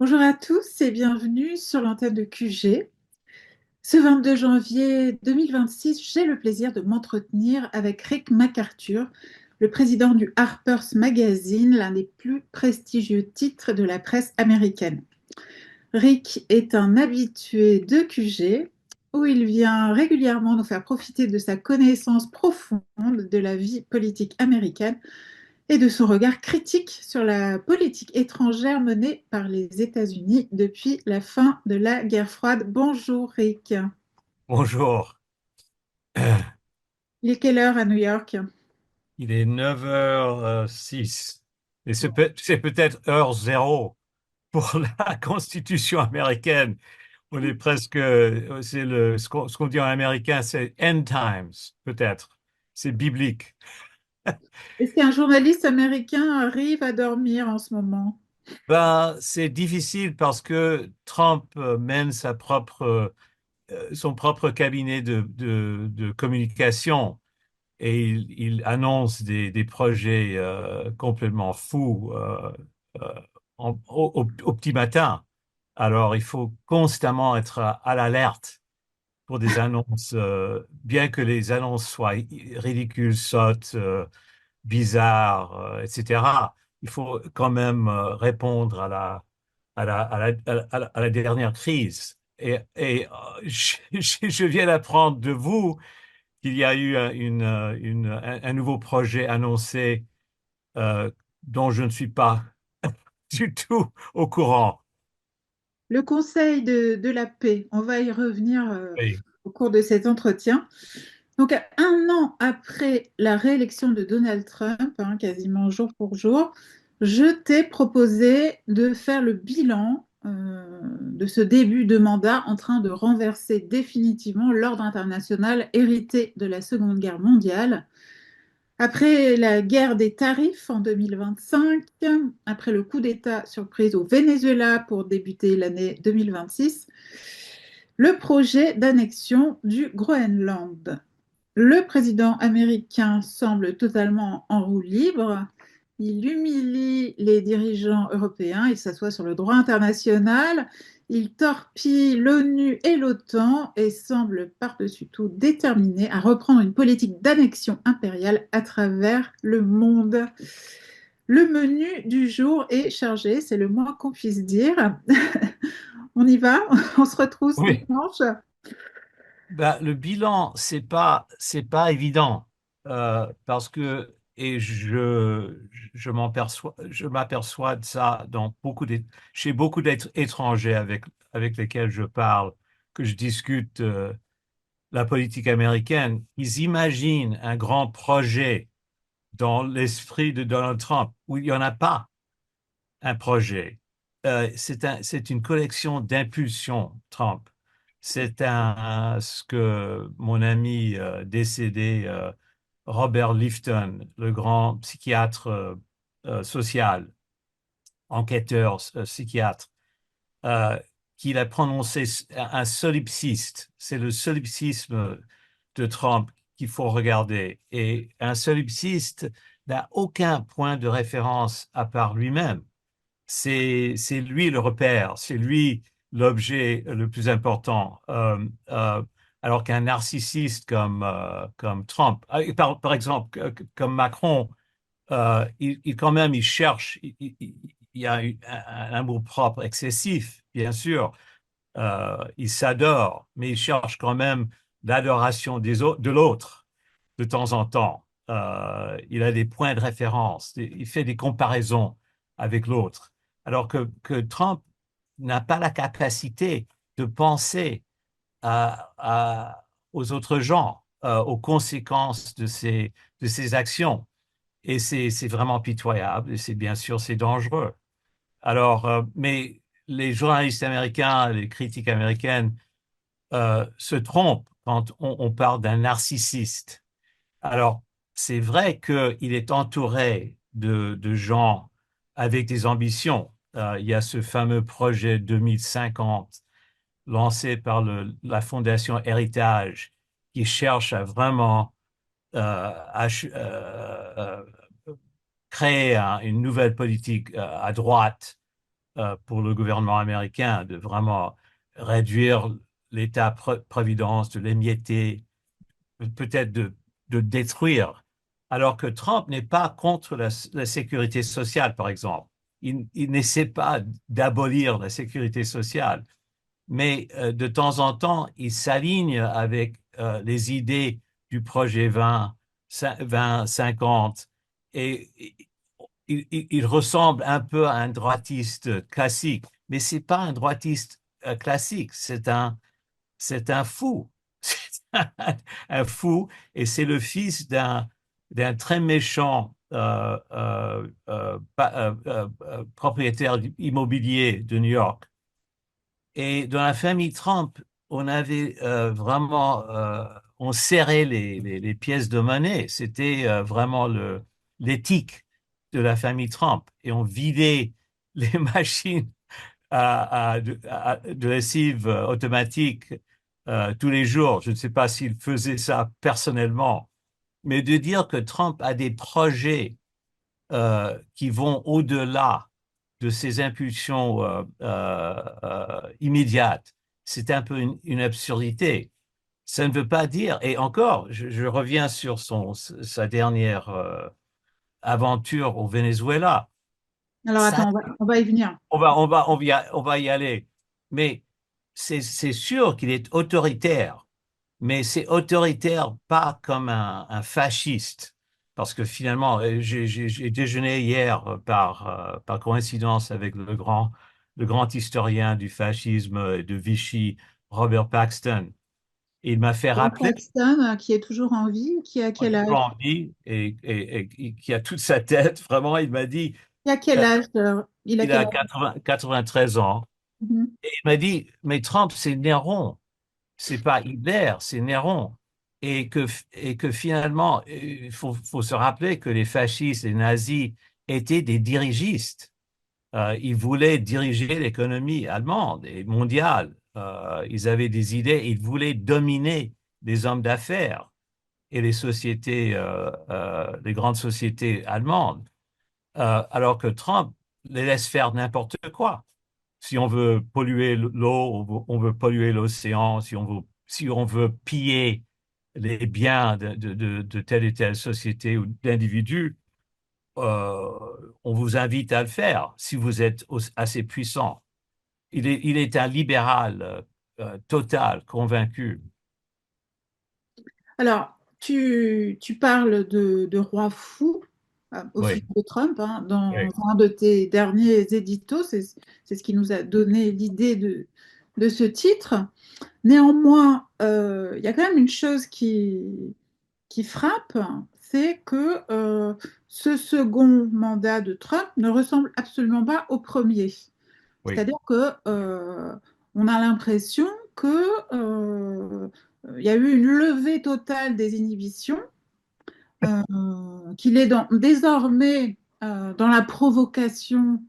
Bonjour à tous et bienvenue sur l'antenne de QG. Ce 22 janvier 2026, j'ai le plaisir de m'entretenir avec Rick MacArthur, le président du Harper's Magazine, l'un des plus prestigieux titres de la presse américaine. Rick est un habitué de QG où il vient régulièrement nous faire profiter de sa connaissance profonde de la vie politique américaine et de son regard critique sur la politique étrangère menée par les États-Unis depuis la fin de la guerre froide. Bonjour Rick. Bonjour. Il est quelle heure à New York? Il est 9h06. Et c'est peut-être heure zéro pour la Constitution américaine. On est presque, ce qu'on dit en américain, c'est end times, peut-être. C'est biblique. Est-ce qu'un journaliste américain arrive à dormir en ce moment? Ben, c'est difficile parce que Trump mène son propre cabinet de communication. Et il annonce des projets complètement fous euh, au petit matin. Alors, il faut constamment être à l'alerte pour des annonces, bien que les annonces soient ridicules, sottes, bizarres, etc. Il faut quand même répondre à la dernière crise. Je viens d'apprendre de vous qu'il y a eu un nouveau projet annoncé euh, dont je ne suis pas du tout au courant. Le Conseil de la paix, on va y revenir Oui, au cours de cet entretien. Donc, un an après la réélection de Donald Trump, hein, quasiment jour pour jour, je t'ai proposé de faire le bilan de ce début de mandat en train de renverser définitivement l'ordre international hérité de la Seconde Guerre mondiale. Après la guerre des tarifs en 2025, après le coup d'État surprise au Venezuela pour débuter l'année 2026, le projet d'annexion du Groenland. Le président américain semble totalement en roue libre. Il humilie les dirigeants européens, il s'assoit sur le droit international, il torpille l'ONU et l'OTAN et semble par-dessus tout déterminé à reprendre une politique d'annexion impériale à travers le monde. Le menu du jour est chargé, c'est le moins qu'on puisse dire. On y va, on se retrousse les oui. manches. Ben, le bilan, c'est pas évident parce que je m'aperçois de ça chez beaucoup d'êtres étrangers avec lesquels je parle, que je discute la politique américaine. Ils imaginent un grand projet dans l'esprit de Donald Trump, où il n'y en a pas un projet. C'est une collection d'impulsions, Trump. Ce que mon ami décédé, Robert Lifton, le grand psychiatre social, enquêteur psychiatre, euh, qu'il a prononcé un solipsiste. C'est le solipsisme de Trump qu'il faut regarder. Et un solipsiste n'a aucun point de référence à part lui-même. C'est lui le repère, c'est lui l'objet le plus important. Alors qu'un narcissiste comme Trump, par exemple, comme Macron, quand même, il cherche, il y a un amour-propre excessif, bien sûr. Il s'adore, mais il cherche quand même l'adoration de l'autre de temps en temps. Il a des points de référence, il fait des comparaisons avec l'autre. Alors que Trump n'a pas la capacité de penser aux autres gens, aux conséquences de ses actions. Et c'est vraiment pitoyable, et bien sûr, c'est dangereux. Alors, mais les journalistes américains, les critiques américaines se trompent quand on parle d'un narcissiste. Alors, c'est vrai qu'il est entouré de gens avec des ambitions. Il y a ce fameux projet 2050 lancé par la Fondation Héritage qui cherche à vraiment créer une nouvelle politique à droite pour le gouvernement américain de vraiment réduire l'État-providence, de l'émietter, peut-être de détruire, alors que Trump n'est pas contre la sécurité sociale, par exemple. Il n'essaie pas d'abolir la sécurité sociale, mais de temps en temps, il s'aligne avec les idées du projet 2050 et il ressemble un peu à un droitiste classique, mais c'est pas un droitiste classique, c'est un fou. Un fou, et c'est le fils d'un très méchant propriétaire immobilier de New York. Et dans la famille Trump, on avait vraiment, on serrait les pièces de monnaie. C'était vraiment l'éthique de la famille Trump. Et on vidait les machines de lessive automatique tous les jours. Je ne sais pas s'il faisait ça personnellement, mais de dire que Trump a des projets qui vont au-delà de ses impulsions immédiates, c'est un peu une absurdité. Ça ne veut pas dire, et encore, je reviens sur sa dernière aventure au Venezuela. Alors Ça, attends, on va y venir. on va y aller. Mais c'est sûr qu'il est autoritaire, mais c'est autoritaire pas comme un fasciste. Parce que finalement, j'ai déjeuné hier par coïncidence avec le grand historien du fascisme de Vichy, Robert Paxton. Il m'a fait Robert rappeler Paxton, qui est toujours en vie, qui a quel âge? envie et qui a toute sa tête. Vraiment, il m'a dit, Qui a quel euh, âge? Il a il quel a âge? 93 ans. Mhm. Et il m'a dit, mais Trump, c'est Néron. C'est pas Hitler, c'est Néron. Et que finalement, faut se rappeler que les fascistes, les nazis étaient des dirigistes. Ils voulaient diriger l'économie allemande et mondiale. Ils avaient des idées, ils voulaient dominer les hommes d'affaires et les sociétés, les grandes sociétés allemandes. Alors que Trump les laisse faire n'importe quoi. Si on veut polluer l'eau, on veut polluer l'océan, si on veut piller les biens de telle et telle société ou d'individus, on vous invite à le faire si vous êtes assez puissant. Il est un libéral total, convaincu. Alors, tu parles de roi fou au sujet Oui, de Trump, hein, dans oui, un de tes derniers éditos. C'est ce qui nous a donné l'idée de ce titre. Néanmoins, il y a quand même une chose qui frappe, c'est que ce second mandat de Trump ne ressemble absolument pas au premier. oui. C'est-à-dire que on a l'impression que il y a eu une levée totale des inhibitions, qu'il est désormais dans la provocation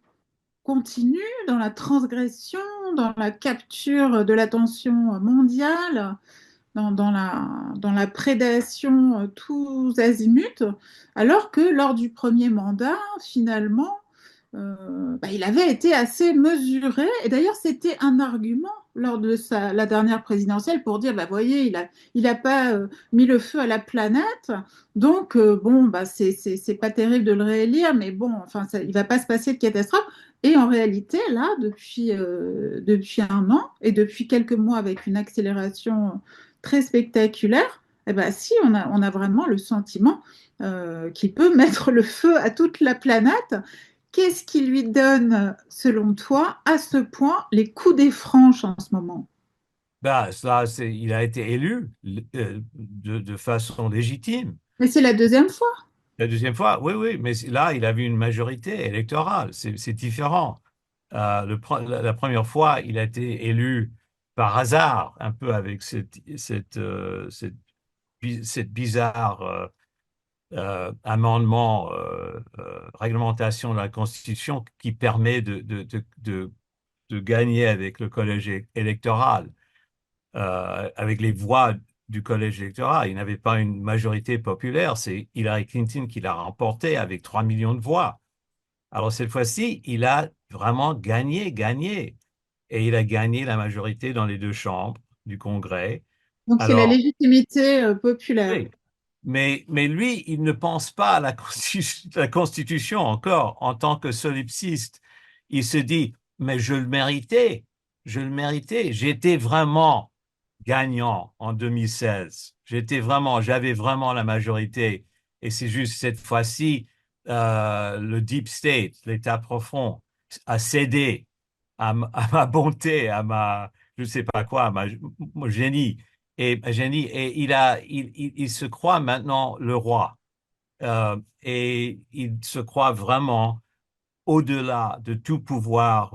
continue, dans la transgression, dans la capture de l'attention mondiale, dans la prédation tous azimuts, alors que lors du premier mandat, finalement, il avait été assez mesuré. Et d'ailleurs, c'était un argument lors de la dernière présidentielle pour dire, voyez, il a pas mis le feu à la planète. Donc, bon, c'est pas terrible de le réélire, mais bon, enfin, il va pas se passer de catastrophe. Et en réalité, là, depuis un an et depuis quelques mois avec une accélération très spectaculaire, eh ben, si, on a vraiment le sentiment qu'il peut mettre le feu à toute la planète. Qu'est-ce qui lui donne, selon toi, à ce point les coups des franches en ce moment? Il a été élu de façon légitime. Mais c'est la deuxième fois. La deuxième fois, oui, oui, mais là, il avait une majorité électorale. C'est différent. La première fois, il a été élu par hasard, un peu avec cette bizarre amendement, réglementation de la Constitution qui permet de gagner avec le collège électoral, avec les voix du collège électoral. Il n'avait pas une majorité populaire. C'est Hillary Clinton qui l'a remporté avec 3 millions de voix. Alors cette fois-ci, vraiment gagné, gagné. Et il a gagné la majorité dans les deux chambres du Congrès. Donc c'est la Alors, légitimité populaire. oui, mais lui, il ne pense pas à la Constitution encore en tant que solipsiste. Il se dit, mais je le méritais. J'étais vraiment gagnant en 2016. J'avais vraiment la majorité. Et c'est juste cette fois-ci, le deep state, l'État profond, a cédé à ma bonté, je ne sais pas quoi, mon génie. Et il se croit maintenant le roi. Et il se croit vraiment au-delà de tout pouvoir,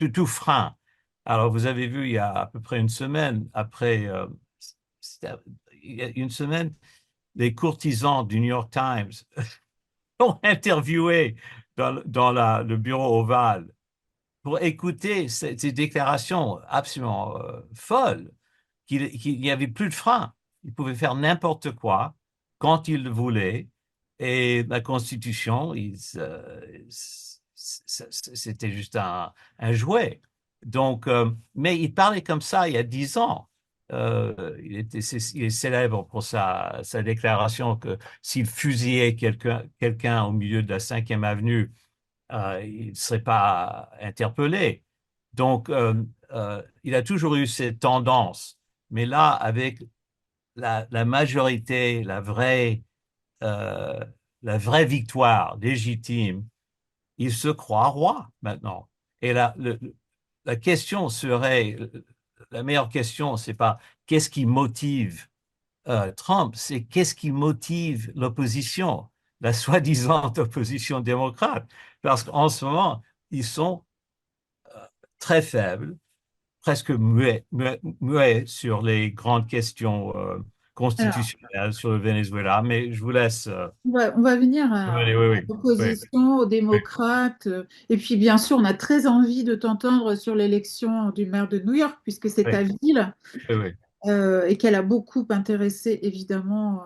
de tout frein. Alors, vous avez vu, il y a à peu près une semaine, c'était- il y a une semaine, les courtisans du New York Times ont interviewé le bureau ovale pour écouter ces déclarations absolument folles, qu'il n'y avait plus de frein. Il pouvait faire n'importe quoi quand il le voulait. Et la Constitution, c'était juste un jouet. Donc, mais il parlait comme ça il y a 10 ans. Il est célèbre pour sa déclaration que s'il fusillait quelqu'un au milieu de la 5e avenue, il ne serait pas interpellé. Donc, il a toujours eu cette tendance. Mais là, avec la majorité, euh, la vraie victoire légitime, il se croit roi maintenant. Et la question serait, la meilleure question, c'est pas qu'est-ce qui motive Trump, c'est qu'est-ce qui motive l'opposition, la soi-disant opposition démocrate. Parce qu'en ce moment, ils sont très faibles, presque muets sur les grandes questions Alors, constitutionnelles sur le Venezuela. Mais je vous laisse. on va venir Oui, à oui, oui, l'opposition, aux oui, démocrates. Et puis, bien sûr, on a très envie de t'entendre sur l'élection du maire de New York, puisque c'est ta oui, ville oui, oui, et qu'elle a beaucoup intéressé, évidemment,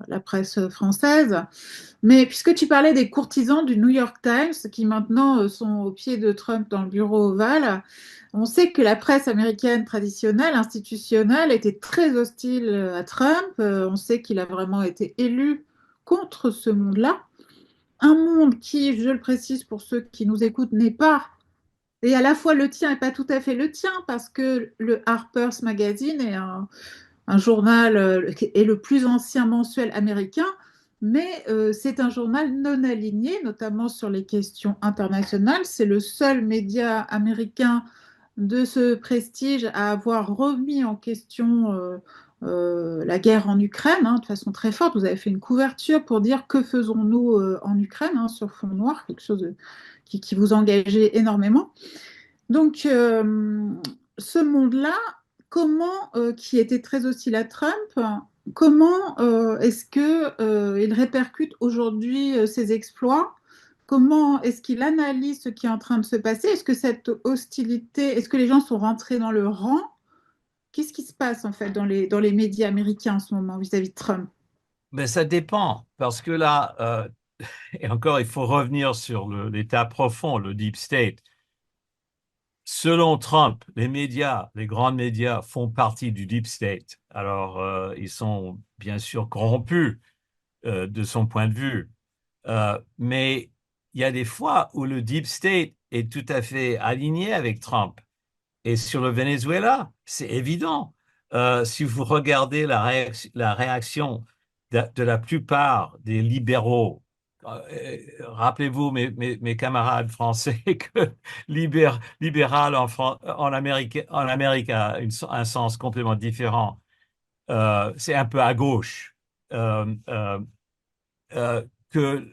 la presse française. Mais puisque tu parlais des courtisans du New York Times qui maintenant sont au pied de Trump dans le bureau ovale, on sait que la presse américaine traditionnelle, institutionnelle, était très hostile à Trump. On sait qu'il a vraiment été élu contre ce monde-là. Un monde qui, je le précise pour ceux qui nous écoutent, n'est pas, et à la fois le tien et pas tout à fait le tien, parce que le Harper's Magazine est un journal qui est le plus ancien mensuel américain, mais c'est un journal non aligné, notamment sur les questions internationales. C'est le seul média américain de ce prestige à avoir remis en question la guerre en Ukraine de façon très forte. Vous avez fait une couverture pour dire que faisons-nous en Ukraine sur fond noir, quelque chose qui vous engageait énormément. Donc, ce monde-là, qui était très hostile à Trump, comment est-ce que il répercute aujourd'hui ses exploits? Comment est-ce qu'il analyse ce qui est en train de se passer? Est-ce que cette hostilité, est-ce que les gens sont rentrés dans le rang? Qu'est-ce qui se passe en fait dans les médias américains en ce moment vis-à-vis de Trump? mais ça dépend, parce que là, et encore, il faut revenir sur l'état profond, le deep state. Selon Trump, les médias, les grands médias font partie du deep state. Alors, ils sont bien sûr corrompus de son point de vue. Mais il y a des fois où le deep state est tout à fait aligné avec Trump. Et sur le Venezuela, c'est évident. Si vous regardez la réaction de la plupart des libéraux, rappelez-vous, mes camarades français, que libéral en Amérique a un sens complètement différent. C'est un peu à gauche. Euh, euh, que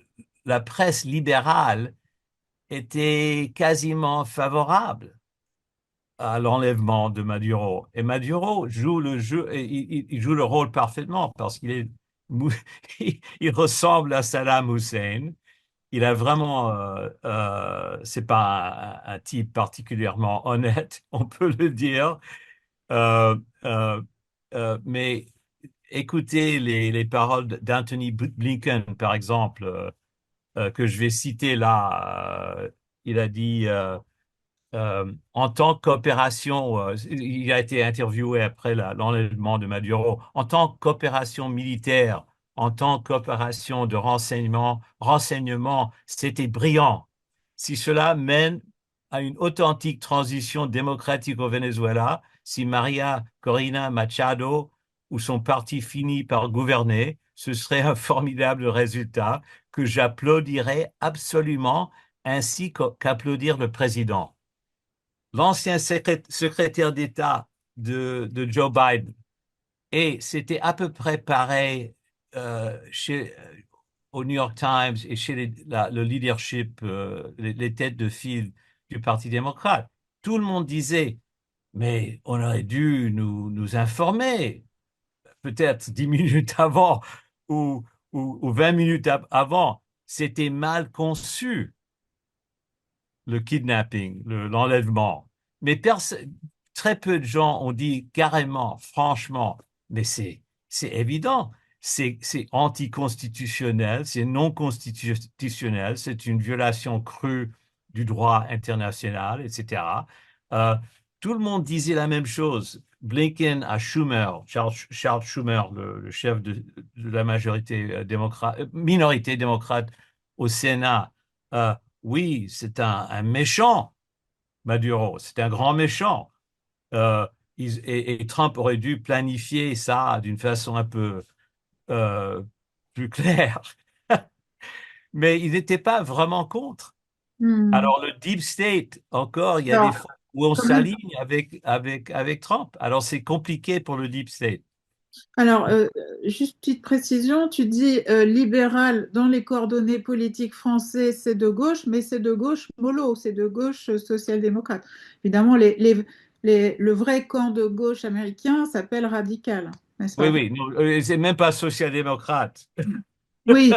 la presse libérale était quasiment favorable à l'enlèvement de Maduro. Et Maduro joue le jeu, et il joue le rôle parfaitement parce mou- il ressemble à Saddam Hussein. Il a vraiment, c'est pas un type particulièrement honnête, on peut le dire. Euh, euh, mais écoutez les paroles d'Anthony Blinken, par exemple, que je vais citer là. il a dit en tant qu'opération, il a été interviewé après l'enlèvement de Maduro, en tant qu'opération militaire, en tant qu'opération de renseignement, c'était brillant. Si cela mène à une authentique transition démocratique au Venezuela, si Maria Corina Machado ou son parti finit par gouverner, ce serait un formidable résultat que j'applaudirais absolument ainsi qu'applaudir le président. L'ancien secrétaire d'État de Joe Biden, et c'était à peu près pareil au New York Times et chez le leadership, les têtes de file du Parti démocrate. Tout le monde disait, mais on aurait dû nous informer, peut-être 10 minutes avant ou, ou 20 minutes avant. C'était mal conçu le kidnapping, l'enlèvement. Mais très peu de gens ont dit carrément, franchement, mais c'est évident, c'est anticonstitutionnel, c'est non constitutionnel, c'est une violation crue du droit international, etc. Euh, Tout le monde disait la même chose. Blinken à Schumer, Charles Schumer, le chef de la majorité démocrate, minorité démocrate au Sénat, oui, c'est un méchant, Maduro, c'est un grand méchant. Euh, et Trump aurait dû planifier ça d'une façon un peu euh, plus claire. Mais il n'était pas vraiment contre. Hmm. Alors le deep state, encore, il y a des Alors, fois où on quand même. s'aligne avec Trump. Alors c'est compliqué pour le deep state. Alors, juste petite précision, tu dis libéral dans les coordonnées politiques français, c'est de gauche, mais c'est de gauche mollo, c'est de gauche social-démocrate. Évidemment, le vrai camp de gauche américain s'appelle radical, n'est-ce Oui, pas? oui, non, c'est même pas social-démocrate. Oui,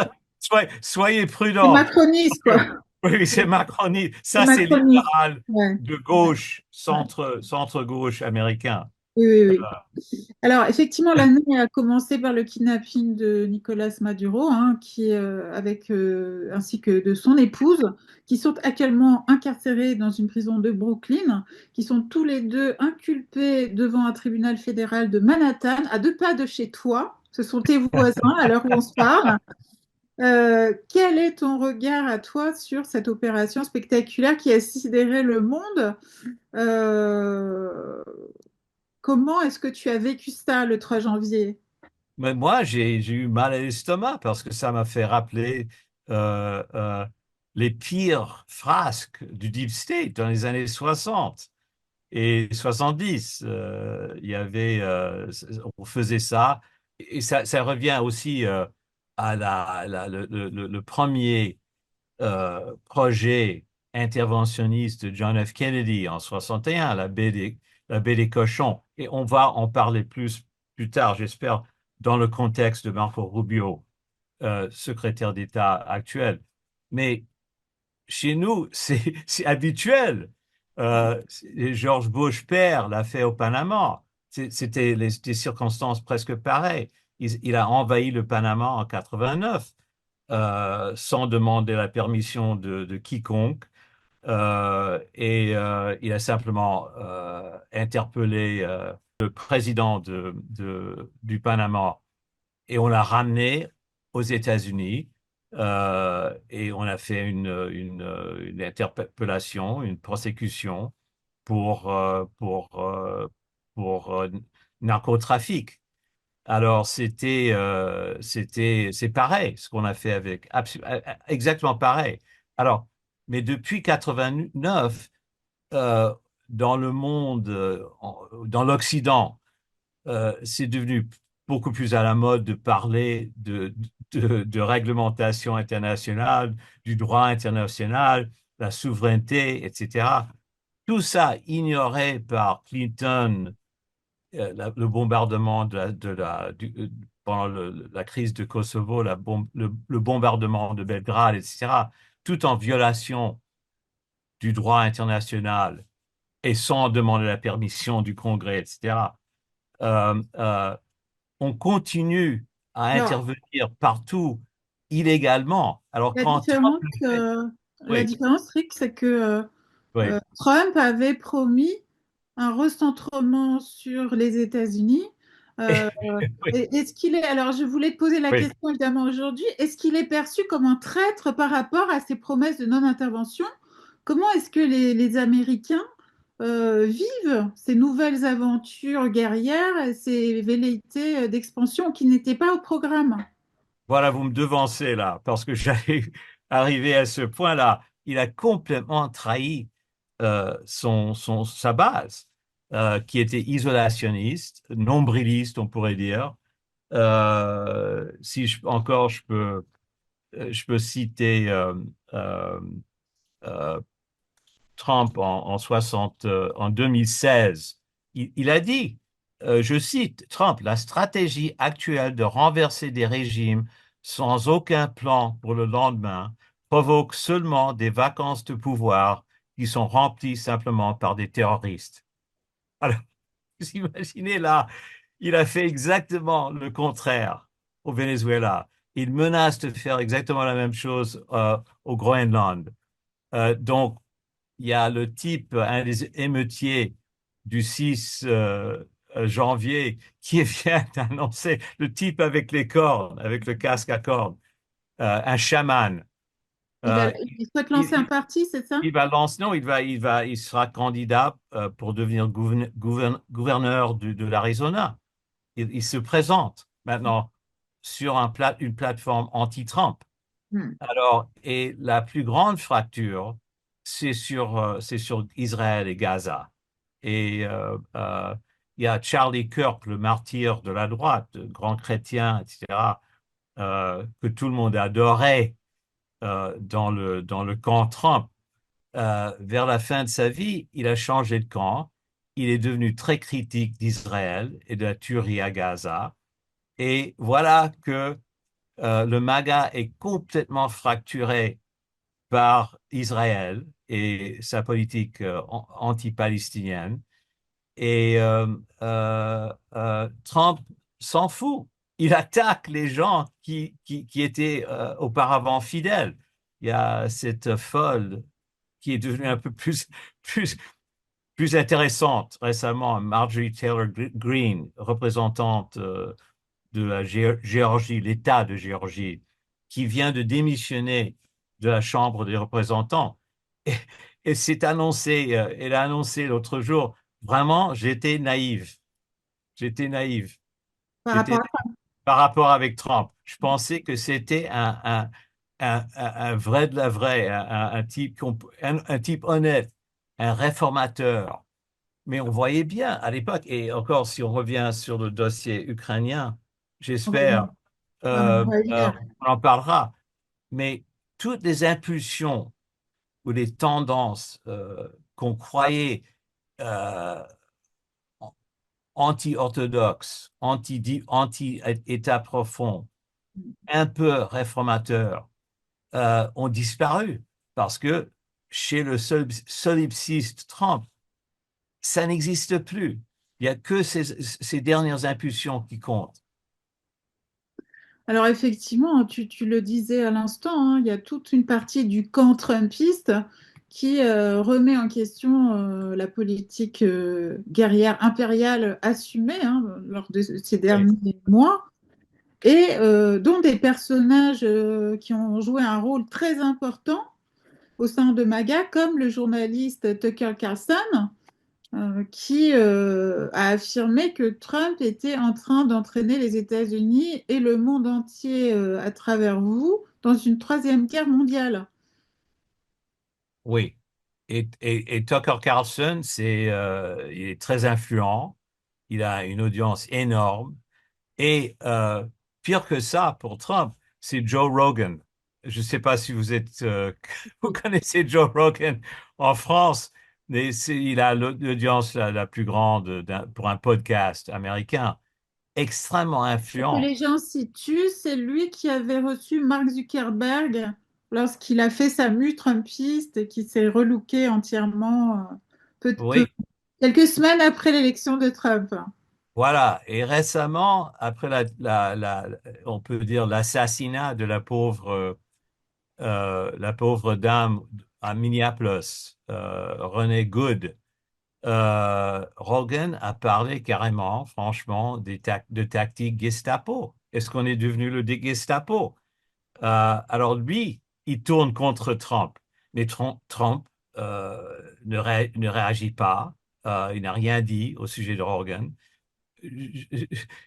Soyez c'est prudents. macroniste, quoi. Oui, c'est macroniste. C'est Ça, c'est macroniste. libéral Ouais, de ouais, gauche, ouais. centre-gauche américain. Oui, oui, oui. Alors, effectivement, l'année a commencé par le kidnapping de Nicolas Maduro, hein, ainsi que de son épouse, qui sont actuellement incarcérés dans une prison de Brooklyn, qui sont tous les deux inculpés devant un tribunal fédéral de Manhattan, à 2 pas de chez toi. Ce sont tes voisins à l'heure où on se parle. Quel est ton regard à toi sur cette opération spectaculaire qui a sidéré le monde? Euh, Comment est-ce que tu as vécu ça le 3 janvier? Mais moi, j'ai eu mal à l'estomac parce que ça m'a fait rappeler euh, euh, les pires frasques du Deep State dans les années 60 et 70. Il y avait, on faisait ça. Et ça revient aussi à le premier projet interventionniste de John F. Kennedy en 61, la baie des cochons. Et on va en parler plus tard, j'espère, dans le contexte de Marco Rubio, secrétaire d'État actuel. Mais chez nous, c'est habituel. George Bush père l'a fait au Panama. C'était des circonstances presque pareilles. Il a envahi le Panama en 89 sans demander la permission de quiconque. Il a simplement interpellé le président du Panama et on l'a ramené aux États-Unis et on a fait une interpellation, une prosécution pour, euh, pour, euh, pour narcotrafic. Alors, c'est pareil, ce qu'on a fait exactement pareil. Alors, mais depuis 89, euh, dans le monde, dans l'Occident, c'est devenu beaucoup plus à la mode de parler de réglementation internationale, du droit international, la souveraineté, etc. Tout ça ignoré par Clinton, le bombardement pendant la crise de Kosovo, le bombardement de Belgrade, etc., tout en violation du droit international et sans demander la permission du Congrès, etc. Euh, euh, on continue à Alors, intervenir partout illégalement. Alors la quand Trump différence, le fait, La Oui, différence, Rick, c'est que oui, Trump avait promis un recentrement sur les États-Unis. Euh, oui, Est-ce qu'il est, alors je voulais te poser la oui. question évidemment aujourd'hui, est-ce qu'il est perçu comme un traître par rapport à ses promesses de non-intervention? Comment est-ce que les Américains vivent ces nouvelles aventures guerrières, et ces velléités d'expansion qui n'étaient pas au programme? Voilà, vous me devancez là, parce que j'allais arriver à ce point-là. Il a complètement trahi sa base, qui était isolationniste, nombriliste, on pourrait dire. Si encore je peux citer euh, euh, Trump en 2016. Il a dit, je cite Trump, la stratégie actuelle de renverser des régimes sans aucun plan pour le lendemain provoque seulement des vacances de pouvoir qui sont remplies simplement par des terroristes. Alors, vous imaginez là, il a fait exactement le contraire au Venezuela. Il menace de faire exactement la même chose au Groenland. Donc, il y a le type, un des émeutiers du 6 janvier, qui vient d'annoncer, le type avec les cornes, avec le casque à cornes, un chaman. Euh, Il souhaite il, lancer un il- parti, c'est ça? il va lancer, non, il sera candidat pour devenir gouverneur de l'Arizona. Il se présente maintenant sur une plateforme anti-Trump. Hmm. Alors, et la plus grande fracture, c'est sur Israël et Gaza. Et il y a Charlie Kirk, le martyr de la droite, grand chrétien, etc., que tout le monde adorait dans le camp Trump. Vers la fin de sa vie, il a changé de camp. Il est devenu très critique d'Israël et de la tuerie à Gaza. Et voilà que le MAGA est complètement fracturé par Israël et sa politique anti-palestinienne. Et Trump s'en fout. Il attaque les gens qui étaient auparavant fidèles. Il y a cette folle qui est devenue un peu plus, plus intéressante récemment, Marjorie Taylor Greene, représentante de la Géorgie, l'État de Géorgie, qui vient de démissionner de la Chambre des représentants. Et, et c'est annoncé, elle a annoncé l'autre jour, vraiment, j'étais naïf. J'étais naïf. Par J'étais rapport naïf par rapport avec Trump. Je pensais que c'était un vrai de la vraie, un type, un type honnête, un réformateur. Mais on voyait bien à l'époque, et encore si on revient sur le dossier ukrainien, on va j'espère, on va y venir. on en parlera, mais toutes les impulsions ou les tendances qu'on croyait euh, anti-orthodoxes, anti-État profond, un peu réformateurs, ont disparu parce que chez le solipsiste Trump, ça n'existe plus. Il n'y a que ces dernières impulsions qui comptent. Alors effectivement, tu le disais à l'instant, hein, il y a toute une partie du camp trumpiste qui remet en question la politique guerrière impériale assumée hein, lors de ces Oui, derniers mois, et dont des personnages qui ont joué un rôle très important au sein de MAGA, comme le journaliste Tucker Carlson, qui a affirmé que Trump était en train d'entraîner les États-Unis et le monde entier à travers vous dans une troisième guerre mondiale. oui. Et Tucker Carlson, il est très influent. Il a une audience énorme. Et pire que ça, pour Trump, c'est Joe Rogan. Je ne sais pas si vous connaissez Joe Rogan en France, mais il a l'audience la plus grande pour un podcast américain, extrêmement Pour que influent. les gens situent, c'est lui qui avait reçu Mark Zuckerberg lorsqu'il a fait sa mue trumpiste et qui s'est relooké entièrement Oui, quelques semaines après l'élection de Trump. voilà. Et récemment, après on peut dire l'assassinat de la pauvre la pauvre dame à Minneapolis, Renée Good, Rogan a parlé carrément, franchement, de tactiques Gestapo. Est-ce qu'on est devenu le Gestapo? Alors lui, il tourne contre Trump. Mais Trump ne réagit pas. Il n'a rien dit au sujet de Rogan.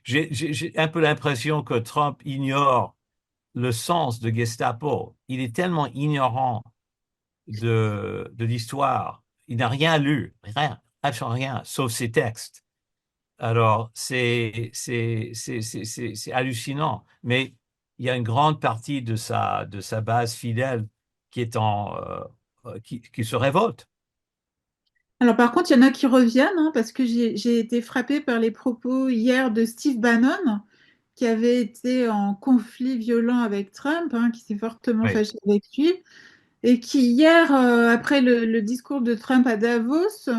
J'ai un peu l'impression que Trump ignore le sens de Gestapo. Il est tellement ignorant de l'histoire. Il n'a rien lu, rien, absolument rien, sauf ses textes. Alors, c'est hallucinant. Mais il y a une grande partie de sa base fidèle qui est qui se révolte. Alors par contre, il y en a qui reviennent, hein, parce que j'ai été frappée par les propos hier de Steve Bannon, qui avait été en conflit violent avec Trump, hein, qui s'est fortement Oui. fâché avec lui, et qui hier, après le discours de Trump à Davos,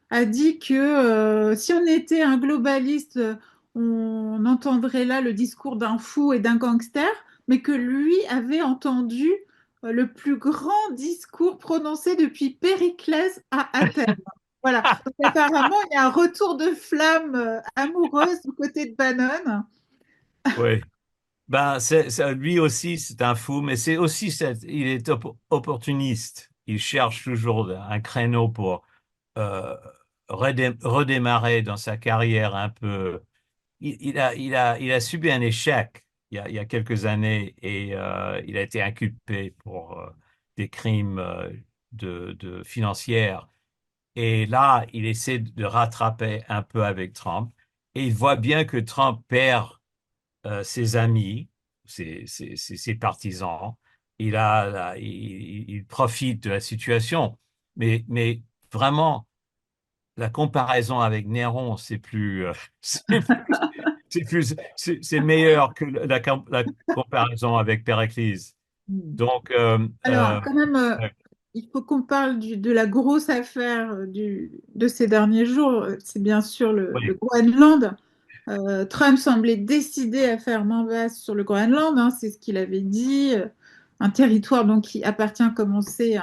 a dit que si on était un globaliste, on entendrait là le discours d'un fou et d'un gangster, mais que lui avait entendu le plus grand discours prononcé depuis Périclès à Athènes. Voilà. Donc, apparemment, il y a un retour de flamme amoureuse du côté de Bannon. Oui. Ben, lui aussi, c'est un fou, mais c'est aussi, il est opportuniste. Il cherche toujours un créneau pour euh, redémarrer dans sa carrière un peu. Il a subi un échec il y a quelques années et il a été inculpé pour des crimes de financiers. Et là, il essaie de rattraper un peu avec Trump. Et il voit bien que Trump perd ses amis, ses partisans. Il profite de la situation. Mais vraiment, la comparaison avec Néron, c'est plus, c'est meilleur que la comparaison avec Périclès. Donc, Alors, quand même, il faut qu'on parle de la grosse affaire de ces derniers jours. C'est bien sûr le oui, Groenland. Trump semblait décidé à faire main basse sur le Groenland, hein, c'est ce qu'il avait dit. Un territoire donc qui appartient, comme on sait,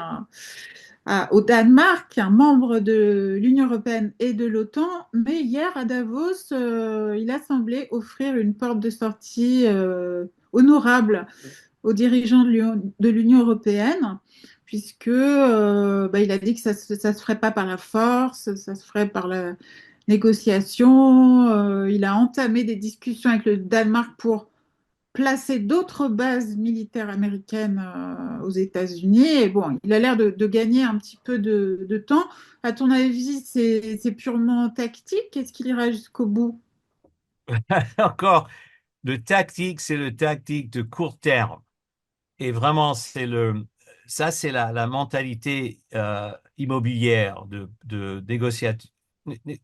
au Danemark, un membre de l'Union européenne et de l'OTAN. Mais hier à Davos, il a semblé offrir une porte de sortie honorable aux dirigeants de l'Union européenne, puisque bah, il a dit que ça se ferait pas par la force, ça se ferait par la négociation. Il a entamé des discussions avec le Danemark pour placer d'autres bases militaires américaines aux États-Unis. Et bon, il a l'air de gagner un petit peu de temps. À ton avis, c'est purement tactique? Est-ce qu'il ira jusqu'au bout? encore, le tactique, c'est le tactique de court terme. Et vraiment, ça, c'est la mentalité immobilière de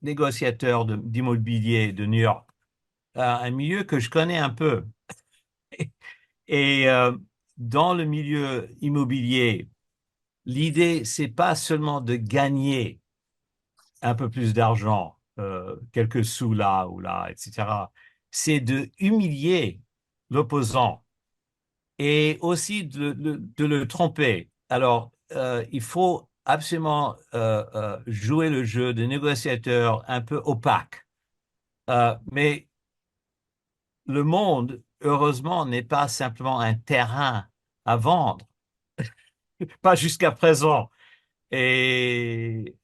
négociateur d'immobilier de New York. Un milieu que je connais un peu. Et dans le milieu immobilier, l'idée, c'est pas seulement de gagner un peu plus d'argent, quelques sous là ou là, etc. C'est de humilier l'opposant et aussi de le tromper. Alors, il faut absolument jouer le jeu de négociateur un peu opaque. Mais le monde, heureusement, n'est pas simplement un terrain à vendre, pas jusqu'à présent. Et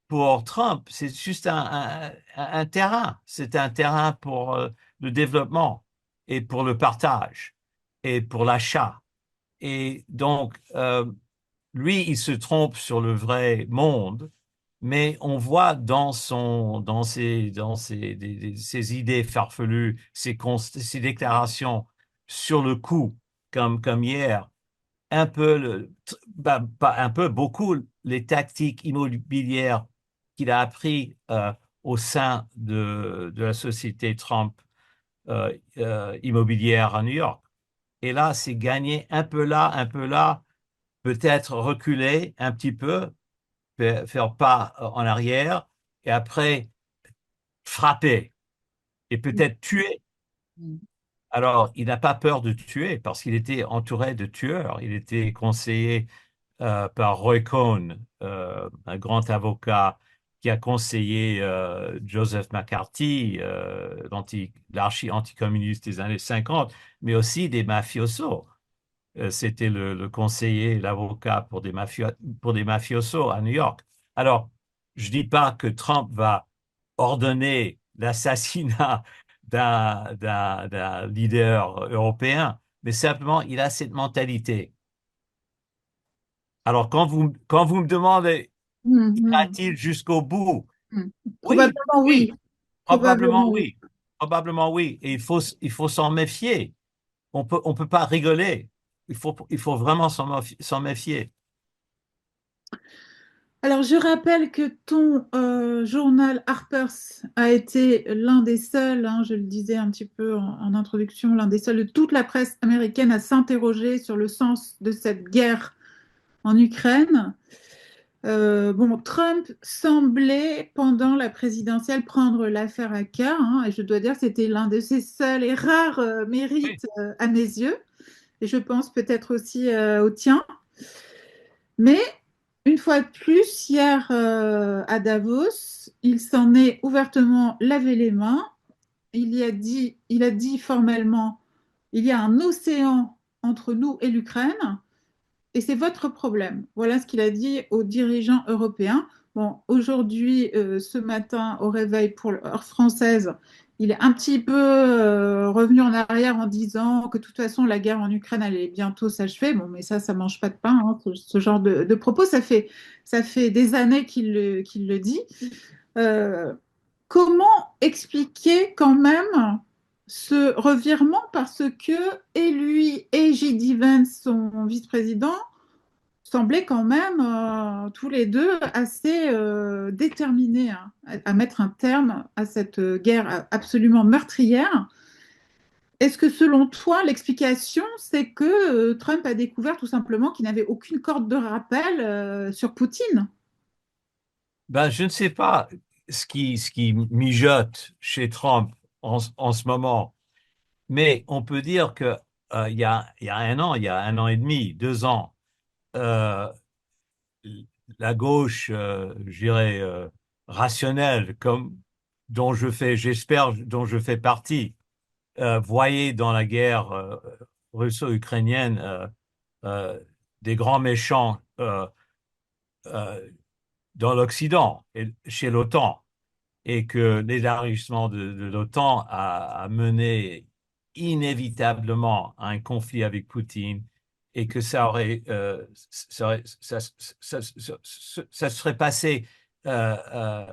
pour Trump, c'est juste un terrain. C'est un terrain pour le développement et pour le partage et pour l'achat. Et donc, lui, il se trompe sur le vrai monde, mais on voit ses idées farfelues, ses déclarations sur le coup, comme hier, un peu, pas un peu, beaucoup, les tactiques immobilières qu'il a appris au sein de la société Trump immobilière à New York. Et là, c'est gagner un peu là, peut-être reculer un petit peu, faire pas en arrière, et après frapper et peut-être tuer Alors, il n'a pas peur de tuer parce qu'il était entouré de tueurs. Il était conseillé par Roy Cohn, un grand avocat qui a conseillé Joseph McCarthy, l'archi-anticommuniste des années 50, mais aussi des mafiosos. C'était le conseiller, l'avocat pour des mafiosos à New York. Alors, je dis pas que Trump va ordonner l'assassinat d'un leader européen, mais simplement, il a cette mentalité. Alors, quand vous me demandez, Mhm. ira-t-il jusqu'au bout? Mhm. Oui, Probablement oui. oui, probablement Probablement oui. oui. Probablement oui. Et il faut s'en méfier. On peut pas rigoler. Il faut vraiment s'en méfier. Alors, je rappelle que ton journal Harper's a été l'un des seuls, hein, je le disais un petit peu en introduction, l'un des seuls de toute la presse américaine à s'interroger sur le sens de cette guerre en Ukraine. Bon, Trump semblait, pendant la présidentielle, prendre l'affaire à cœur, hein, et je dois dire que c'était l'un de ses seuls et rares Oui. mérites à mes yeux, et je pense peut-être aussi au tien. Mais une fois de plus, hier à Davos, il s'en est ouvertement lavé les mains. Il a dit formellement, il y a un océan entre nous et l'Ukraine, et c'est votre problème. Voilà ce qu'il a dit aux dirigeants européens. Bon, aujourd'hui, ce matin, au réveil pour l'heure française, il est un petit peu revenu en arrière en disant que de toute façon, la guerre en Ukraine allait bientôt s'achever. Bon, mais ça mange pas de pain, hein, ce genre de propos. Ça fait des années qu'il le dit. Euh, Comment expliquer quand même ce revirement parce que et lui et J.D. Vance, son vice-président, semblaient quand même tous les deux assez déterminés, hein, à mettre un terme à cette guerre absolument meurtrière. Est-ce que selon toi, l'explication, c'est que Trump a découvert tout simplement qu'il n'avait aucune corde de rappel sur Poutine? Ben, je ne sais pas ce qui mijote chez Trump en ce moment, mais on peut dire que il y a un an, il y a un an et demi, 2 ans, euh, la gauche, je dirais, rationnelle, comme j'espère, dont je fais partie, voyait dans la guerre russo-ukrainienne euh, des grands méchants euh, dans l'Occident et chez l'OTAN, et que l'élargissement de l'OTAN a mené inévitablement à un conflit avec Poutine et que ça serait passé euh, euh,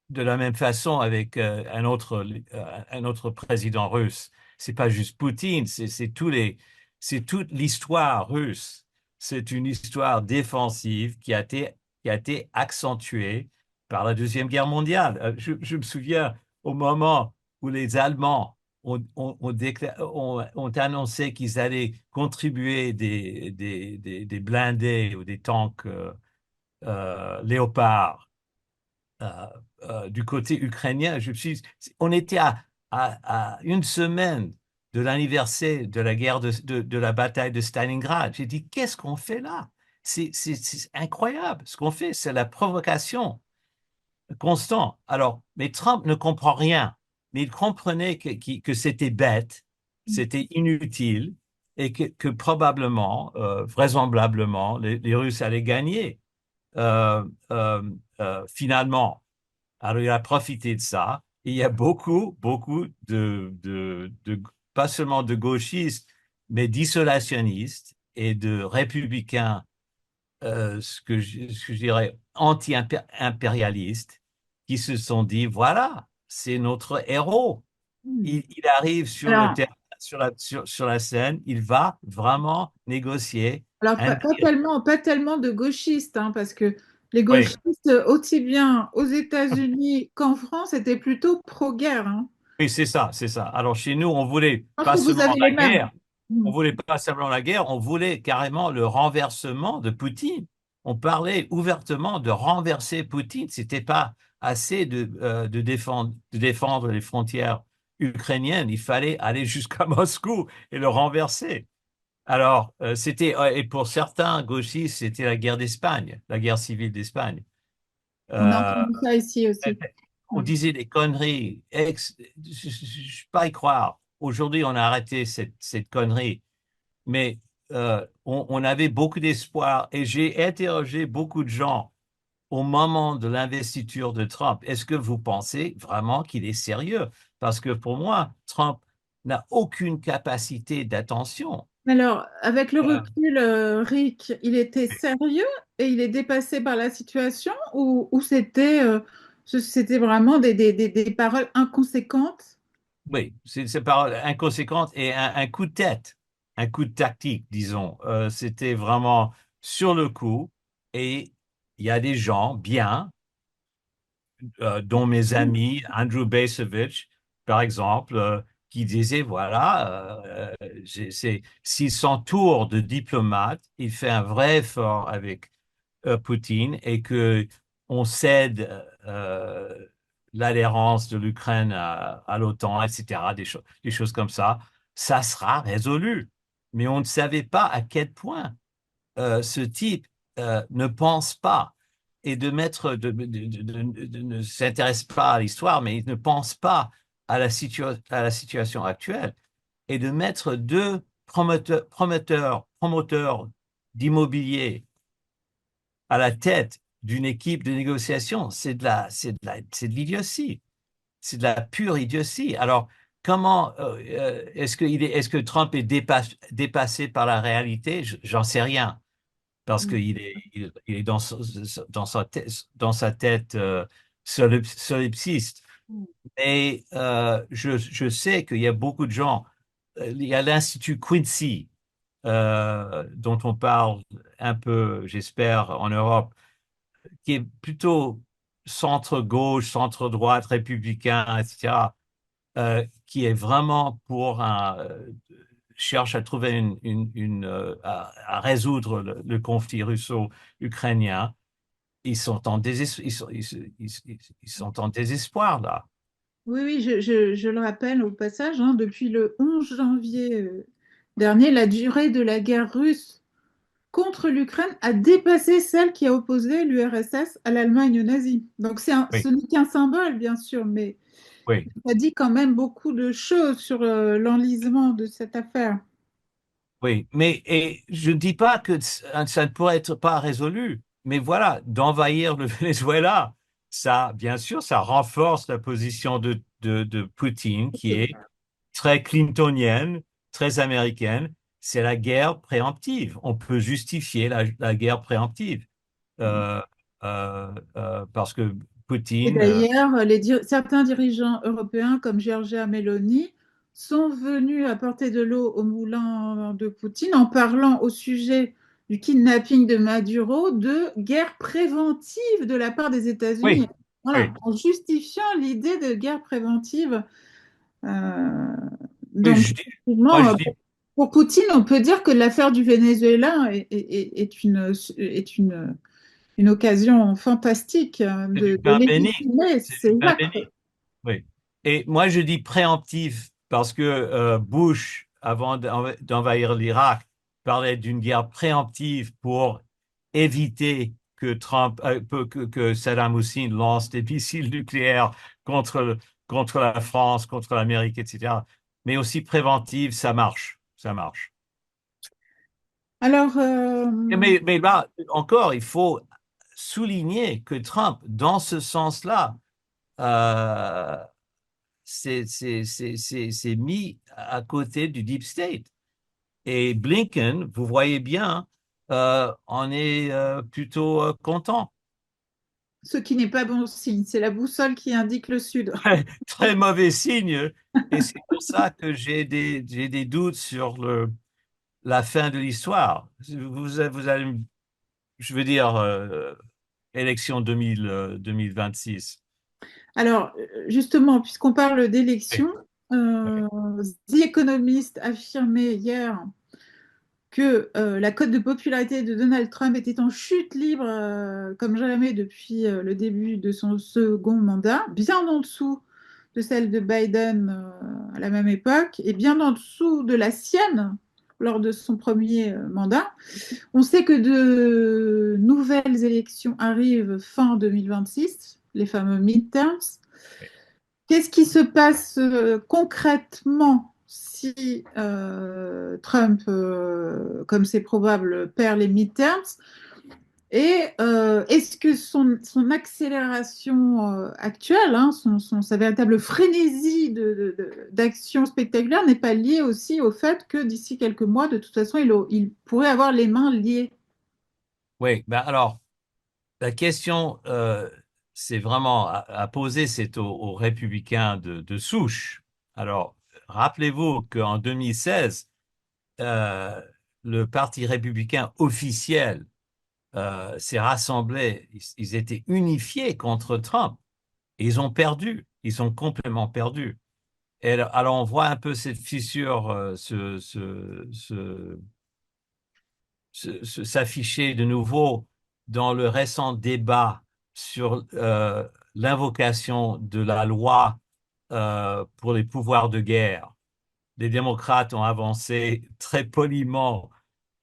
de la même façon avec un autre président russe. C'est pas juste Poutine, c'est toute l'histoire russe. C'est une histoire défensive qui a été accentuée par la Deuxième Guerre mondiale. Je me souviens au moment où les Allemands ont annoncé qu'ils allaient contribuer des blindés ou des tanks Léopard euh, du côté ukrainien. On était à une semaine de l'anniversaire de la guerre de la bataille de Stalingrad. J'ai dit, qu'est-ce qu'on fait là? C'est incroyable. Ce qu'on fait, c'est la provocation constante. Alors, mais Trump ne comprend rien. Mais il comprenait que c'était bête, c'était inutile et que probablement, vraisemblablement, les Russes allaient gagner. Euh, euh, Finalement. Alors, il a profité de ça. Et il y a beaucoup pas seulement de gauchistes, mais d'isolationnistes et de républicains, ce que je dirais anti-impérialistes, qui se sont dit, voilà, c'est notre héros. Il arrive sur le Alors, terrain, sur la scène, il va vraiment négocier Alors, un deal. pas tellement de gauchistes, hein, parce que les Oui, gauchistes, aussi bien aux États-Unis qu'en France, étaient plutôt pro-guerre, hein. oui, c'est ça, c'est ça. Alors chez nous, on voulait Je pense pas que vous seulement avez les la mêmes. guerre, Mm. on voulait pas simplement la guerre, on voulait carrément le renversement de Poutine. On parlait ouvertement de renverser Poutine. C'était pas assez de défendre les frontières ukrainienne, il fallait aller jusqu'à Moscou et le renverser. Alors, et pour certains gauchistes, c'était la guerre d'Espagne, la guerre civile d'Espagne. On a Euh, entendu ça ici aussi. on Mm. disait des conneries. Je ne peux pas y croire. Aujourd'hui, on a arrêté cette connerie. Mais on avait beaucoup d'espoir et j'ai interrogé beaucoup de gens au moment de l'investiture de Trump. Est-ce que vous pensez vraiment qu'il est sérieux? Parce que pour moi, Trump n'a aucune capacité d'attention. Alors, avec le Euh, recul, Rick, il était sérieux et il est dépassé par la situation ou c'était vraiment des paroles inconséquentes? oui, c'est par inconséquente et un coup de tête, un coup de tactique, disons. C'était vraiment sur le coup et il y a des gens bien dont mes amis, Andrew Bacevich, par exemple, qui disaient, voilà, s'il s'entoure de diplomates, il fait un vrai effort avec Poutine et que on cède l'adhérence de l'Ukraine à l'OTAN, etc., des choses comme ça sera résolu. Mais on ne savait pas à quel point ce type ne pense pas et ne s'intéresse pas à l'histoire, mais il ne pense pas à la situation actuelle et de mettre deux promoteurs d'immobilier à la tête d'une équipe de négociation, c'est de l'idiotie. C'est de la pure idiotie. Alors, comment est-ce que Trump est dépassé par la réalité? J'en sais rien parce qu'il est dans sa tête solipsiste. Et je sais qu'il y a beaucoup de gens. Il y a l'Institut Quincy, dont on parle un peu, j'espère, en Europe, qui est plutôt centre-gauche, centre-droite, républicain, etc., qui est vraiment cherche à trouver à résoudre le conflit russo-ukrainien. Ils sont en désespoir là. Oui, oui, je le rappelle au passage, hein, depuis le 11 janvier dernier, la durée de la guerre russe contre l'Ukraine a dépassé celle qui a opposé l'URSS à l'Allemagne nazie. Donc ce Oui, n'est qu'un symbole, bien sûr, mais oui, ça dit quand même beaucoup de choses sur l'enlisement de cette affaire. oui. Mais et je ne dis pas que ça ne pourrait être pas résolu, mais voilà, d'envahir le Venezuela, ça, bien sûr, ça renforce la position de Poutine, qui est très clintonienne, très américaine. C'est la guerre préemptive. On peut justifier la guerre préemptive euh, parce que Et Poutine, d'ailleurs, certains dirigeants européens comme Giorgia Meloni sont venus apporter de l'eau au moulin de Poutine en parlant au sujet du kidnapping de Maduro de guerre préventive de la part des États-Unis. oui, Voilà, oui, en justifiant l'idée de guerre préventive. Euh, oui, donc, moi effectivement, je dis pour Poutine, on peut dire que l'affaire du Venezuela une occasion fantastique c'est du de pain béni, légitimer c'est du ces pain actes. béni. Oui. Et moi, je dis préemptif parce que Bush, avant d'envahir l'Irak, parlait d'une guerre préemptive pour éviter que Saddam Hussein lance des missiles nucléaires contre la France, contre l'Amérique, etc. Mais aussi préventive, ça marche. Ça marche. Alors, Mais là, encore, il faut souligner que Trump, dans ce sens-là, euh, c'est mis à côté du Deep State. Et Blinken, vous voyez bien, on est plutôt content. ce qui n'est pas bon signe, c'est la boussole qui indique le sud. Très mauvais signe. Et c'est pour ça que j'ai des doutes sur la fin de l'histoire. Vous allez, je veux dire, élection 2026. Alors, justement, puisqu'on parle Oui, d'élections, oui, euh, The Economist affirmait hier que la cote de popularité de Donald Trump était en chute libre comme jamais depuis le début de son second mandat, bien en dessous de celle de Biden à la même époque et bien en dessous de la sienne lors de son premier mandat. On sait que de nouvelles élections arrivent fin 2026, les fameux midterms. Qu'est-ce qui se passe concrètement si Trump, comme c'est probable, perd les midterms? Et est-ce que son accélération actuelle, hein, sa véritable frénésie d'action spectaculaire n'est pas liée aussi au fait que d'ici quelques mois, de toute façon, il pourrait avoir les mains liées? Oui, ben alors, la question, c'est vraiment à poser, c'est aux républicains de souche. Alors, rappelez-vous qu'en 2016, euh, le Parti républicain officiel s'est rassemblé, ils étaient unifiés contre Trump. Et ils ont perdu, ils ont complètement perdu. Et alors, on voit un peu cette fissure s'afficher de nouveau dans le récent débat sur l'invocation de la loi pour les pouvoirs de guerre. Les démocrates ont avancé très poliment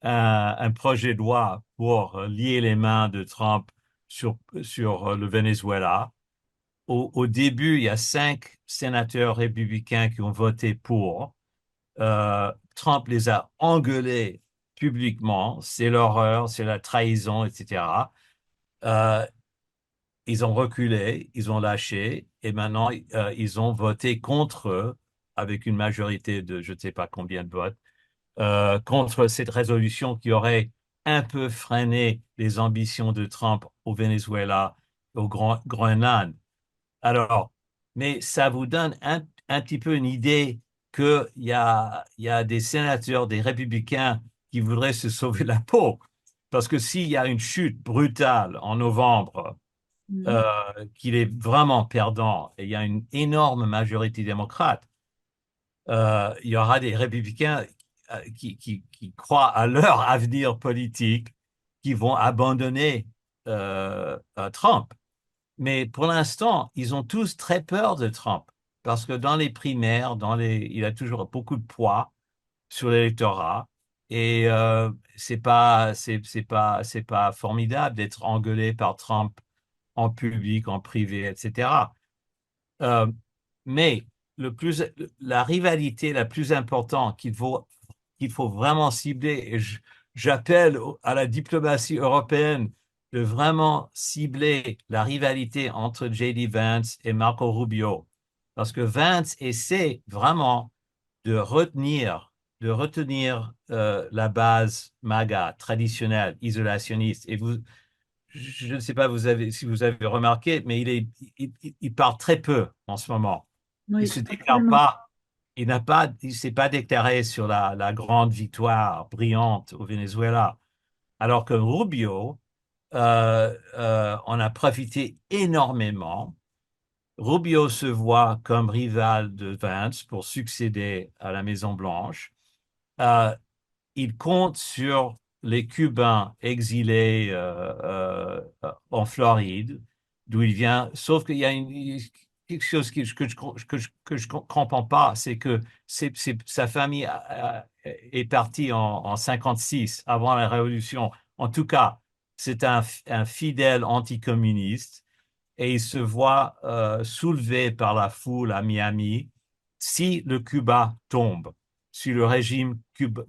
un projet de loi pour lier les mains de Trump sur le Venezuela. Au début, il y a 5 sénateurs républicains qui ont voté pour. Trump les a engueulés publiquement. C'est l'horreur, c'est la trahison, etc. Euh, ils ont reculé, ils ont lâché, et maintenant ils ont voté contre eux avec une majorité de je ne sais pas combien de votes, contre cette résolution qui aurait un peu freiné les ambitions de Trump au Venezuela, au Groenland. Alors, mais ça vous donne un petit peu une idée qu'il y a des sénateurs, des républicains qui voudraient se sauver la peau. Parce que s'il y a une chute brutale en novembre, Mhm. euh, qu'il est vraiment perdant, et il y a une énorme majorité démocrate, il y aura des républicains qui croient à leur avenir politique, qui vont abandonner Trump. Mais pour l'instant, ils ont tous très peur de Trump parce que dans les primaires, il a toujours beaucoup de poids sur l'électorat et c'est pas formidable d'être engueulé par Trump en public, en privé, etc. Euh, mais la rivalité la plus importante qu'il faut vraiment cibler, et j'appelle à la diplomatie européenne de vraiment cibler la rivalité entre J.D. Vance et Marco Rubio. Parce que Vance essaie vraiment de retenir la base MAGA traditionnelle, isolationniste. Et je ne sais pas si vous avez remarqué, mais il parle très peu en ce moment. Il Oui, se déclare absolument. pas, il s'est pas déclaré sur la grande victoire brillante au Venezuela. Alors que Rubio en a profité énormément. Rubio se voit comme rival de Vance pour succéder à la Maison-Blanche. Euh, il compte sur les Cubains exilés en Floride, d'où il vient. Sauf qu'il y a quelque chose que je comprends pas, c'est que sa famille est partie en 56, avant la Révolution. En tout cas, c'est un fidèle anticommuniste et il se voit soulevé par la foule à Miami si le Cuba tombe, si le régime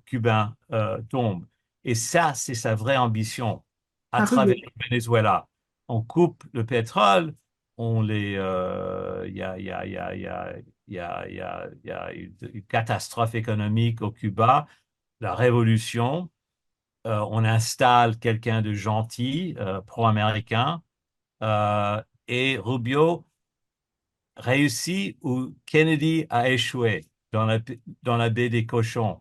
cubain tombe. Et ça, c'est sa vraie ambition à Par travers eux. le Venezuela. On coupe le pétrole, il y a une catastrophe économique au Cuba, la révolution, on installe quelqu'un de gentil, pro-américain, euh, et Rubio réussit où Kennedy a échoué dans la baie des Cochons.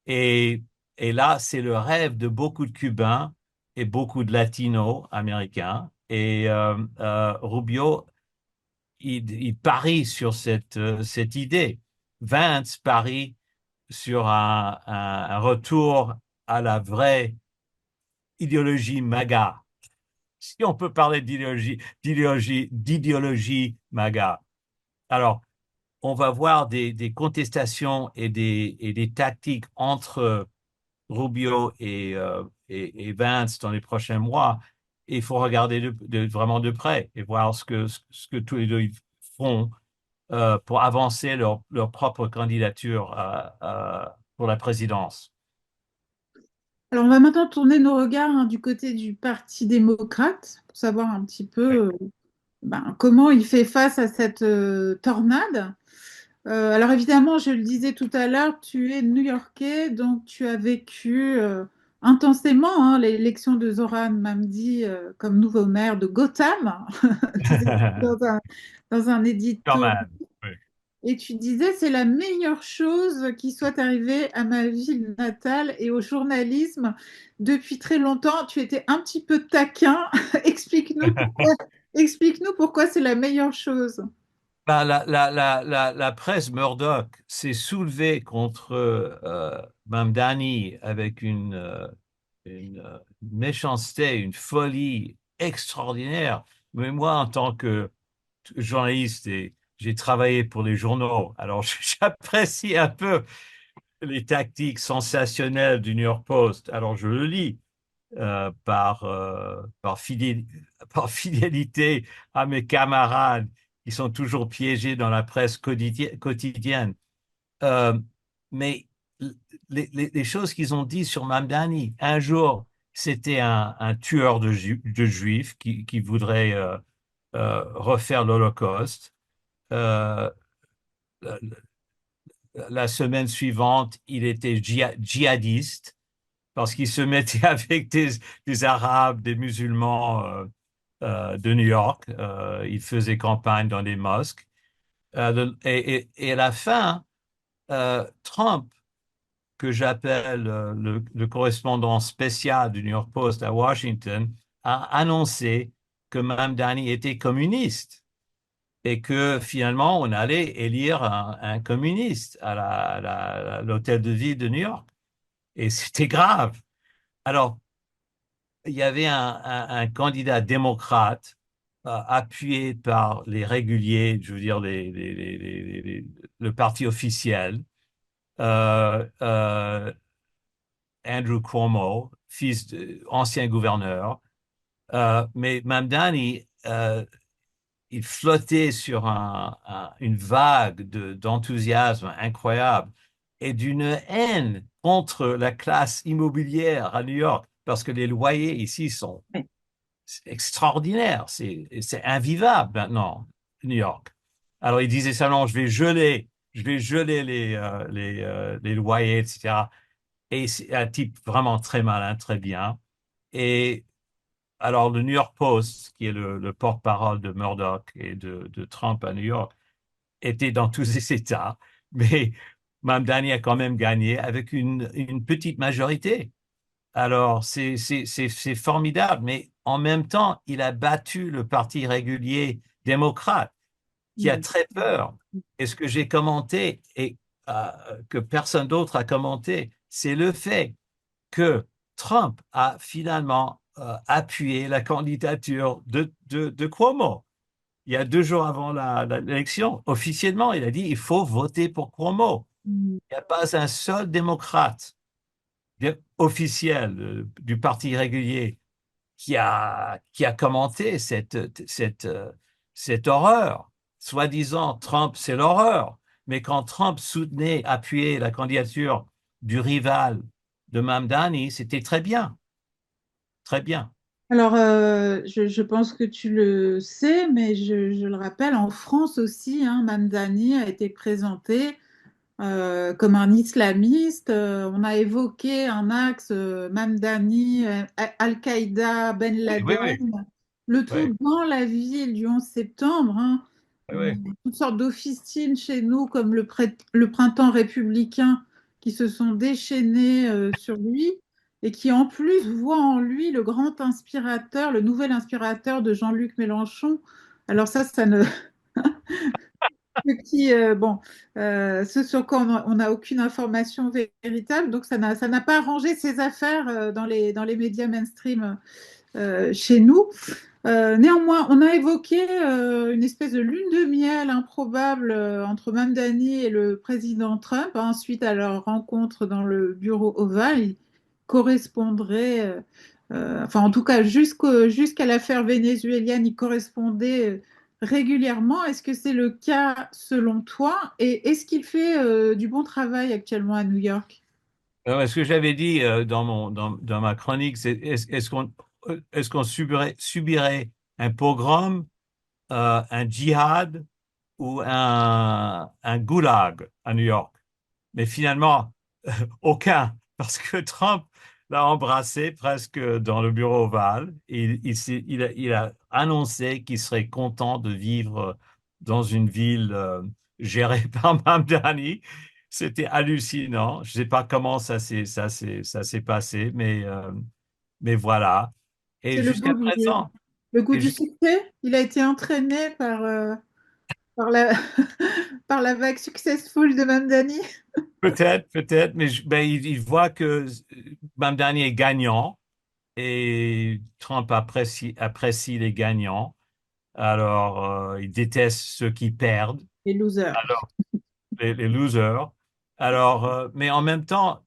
Et, et là, c'est le rêve de beaucoup de Cubains et beaucoup de Latinos américains. Et Rubio, il parie sur cette idée. Vance parie sur un retour à la vraie idéologie MAGA, si on peut parler d'idéologie MAGA. Alors, on va voir des contestations et des tactiques entre Rubio et Vance dans les prochains mois. Et il faut regarder vraiment de près et voir ce que tous les deux font pour avancer leur propre candidature pour la présidence. Alors, on va maintenant tourner nos regards du côté du Parti démocrate pour savoir un petit Oui. peu comment il fait face à cette tornade. Alors évidemment, je le disais tout à l'heure, tu es New-Yorkais, donc tu as vécu intensément l'élection de Zoran Mamdi comme nouveau maire de Gotham. Tu sais, dans un Quand édito, même. Oui. et tu disais, c'est la meilleure chose qui soit arrivée à ma ville natale et au journalisme depuis très longtemps. Tu étais un petit peu taquin. Explique-nous pourquoi, explique-nous pourquoi c'est la meilleure chose. Ben, la presse Murdoch s'est soulevée contre Mamdani avec une méchanceté, une folie extraordinaire. Mais moi, en tant que journaliste, et j'ai travaillé pour les journaux, alors j'apprécie un peu les tactiques sensationnelles du New York Post. Alors je le lis par fidélité à mes camarades qui sont toujours piégés dans la presse quotidienne. Euh, mais les choses qu'ils ont dit sur Mamdani, un jour, c'était un tueur de juifs qui voudrait refaire l'Holocauste. Euh, la, la semaine suivante, il était djihadiste parce qu'il se mettait avec des Arabes, des musulmans de New York. Il faisait campagne dans des mosques. Et à la fin, Trump, que j'appelle le correspondant spécial du New York Post à Washington, a annoncé que Mamdani était communiste et que finalement on allait élire un communiste à l'hôtel de ville de New York. Et c'était grave. Alors, il y avait un candidat démocrate appuyé par les réguliers, je veux dire le parti officiel, euh, euh, Andrew Cuomo, ancien gouverneur. Mais Mamdani, il flottait sur une vague d'enthousiasme incroyable et d'une haine contre la classe immobilière à New York, parce que les loyers ici sont extraordinaires, c'est invivable maintenant, New York. Alors il disait ça, non, je vais geler les loyers, etc. Et c'est un type vraiment très malin, très bien. Et alors, le New York Post, qui est le porte-parole de Murdoch et de Trump à New York, était dans tous ses états, mais Mamdani a quand même gagné avec une petite majorité. Alors, c'est formidable, mais en même temps, il a battu le parti régulier démocrate, qui a très peur. Et ce que j'ai commenté, et que personne d'autre a commenté, c'est le fait que Trump a finalement appuyé la candidature de Cuomo. Il y a 2 jours avant l'élection, officiellement, il a dit il faut voter pour Cuomo. Il n'y a pas un seul démocrate officiel du parti régulier qui a commenté cette horreur. Soi-disant, Trump, c'est l'horreur. Mais quand Trump soutenait, appuyait la candidature du rival de Mamdani, c'était très bien, très bien. Alors, je pense que tu le sais, mais je le rappelle, en France aussi, Mamdani a été présenté comme un islamiste. On a évoqué un axe Mamdani, Al-Qaïda, Ben Oui, oui, oui, Laden, le oui, tout dans la ville du 11 septembre. oui, Il y oui. a toutes sortes d'officines chez nous, comme le printemps républicain, qui se sont déchaînées sur lui et qui en plus voient en lui le grand inspirateur, le nouvel inspirateur de Jean-Luc Mélenchon. Alors ça ne, bon, ce sur quoi on n'a aucune information véritable, donc ça n'a pas arrangé ses affaires dans les médias mainstream chez nous. Néanmoins, on a évoqué une espèce de lune de miel improbable entre Mamdani et le président Trump, hein, suite à leur rencontre dans le bureau ovale. Il correspondrait, enfin en tout cas jusqu'à l'affaire vénézuélienne, il correspondait régulièrement. Est-ce que c'est le cas selon toi? Et est-ce qu'il fait du bon travail actuellement à New York? Ce que j'avais dit dans ma chronique, c'est est-ce qu'on subirait un pogrom, un djihad ou un goulag à New York? Mais finalement, aucun, parce que Trump l'a embrassé presque dans le bureau ovale. Il a annoncé qu'il serait content de vivre dans une ville gérée par Mamdani. C'était hallucinant. Je ne sais pas comment ça s'est passé, mais voilà. Et C'est le jusqu'à goût présent, le goût et du jusqu'à succès. Il a été entraîné par la, par la vague successful de Mamdani. peut-être, mais ben, il voit que Mamdani est gagnant et Trump apprécie les gagnants. Alors, il déteste ceux qui perdent, Les losers. alors les losers. Alors, mais en même temps,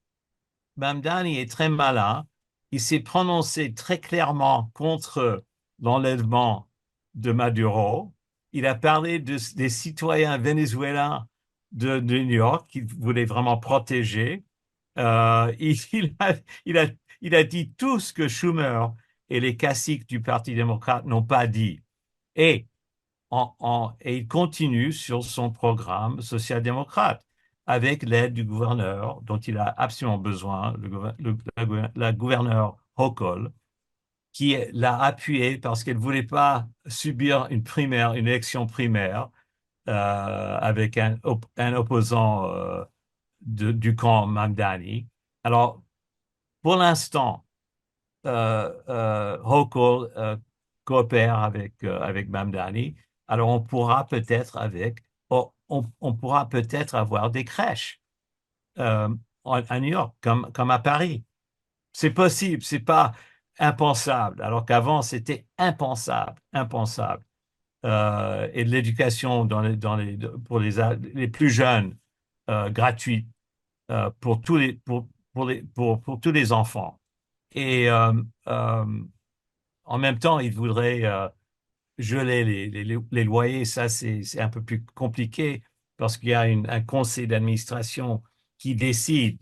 Mamdani est très malin. Il s'est prononcé très clairement contre l'enlèvement de Maduro. Il a parlé des citoyens vénézuéliens de New York qu'il voulait vraiment protéger. Il il a, il a dit tout ce que Schumer et les caciques du Parti démocrate n'ont pas dit. Et, et il continue sur son programme social-démocrate avec l'aide du gouverneur dont il a absolument besoin, la gouverneure Hochul, qui l'a appuyé parce qu'elle ne voulait pas subir une élection primaire avec un opposant du camp Mamdani. Alors, pour l'instant, Hochul coopère avec Mamdani. Alors, on pourra peut-être avoir des crèches euh, à New York, comme à Paris. C'est possible, c'est pas impensable, alors qu'avant, c'était impensable. Et de l'éducation pour les plus jeunes, gratuite pour tous les enfants. Et euh, en même temps, ils voudraient geler les loyers. Ça, c'est un peu plus compliqué parce qu'il y a un conseil d'administration qui décide.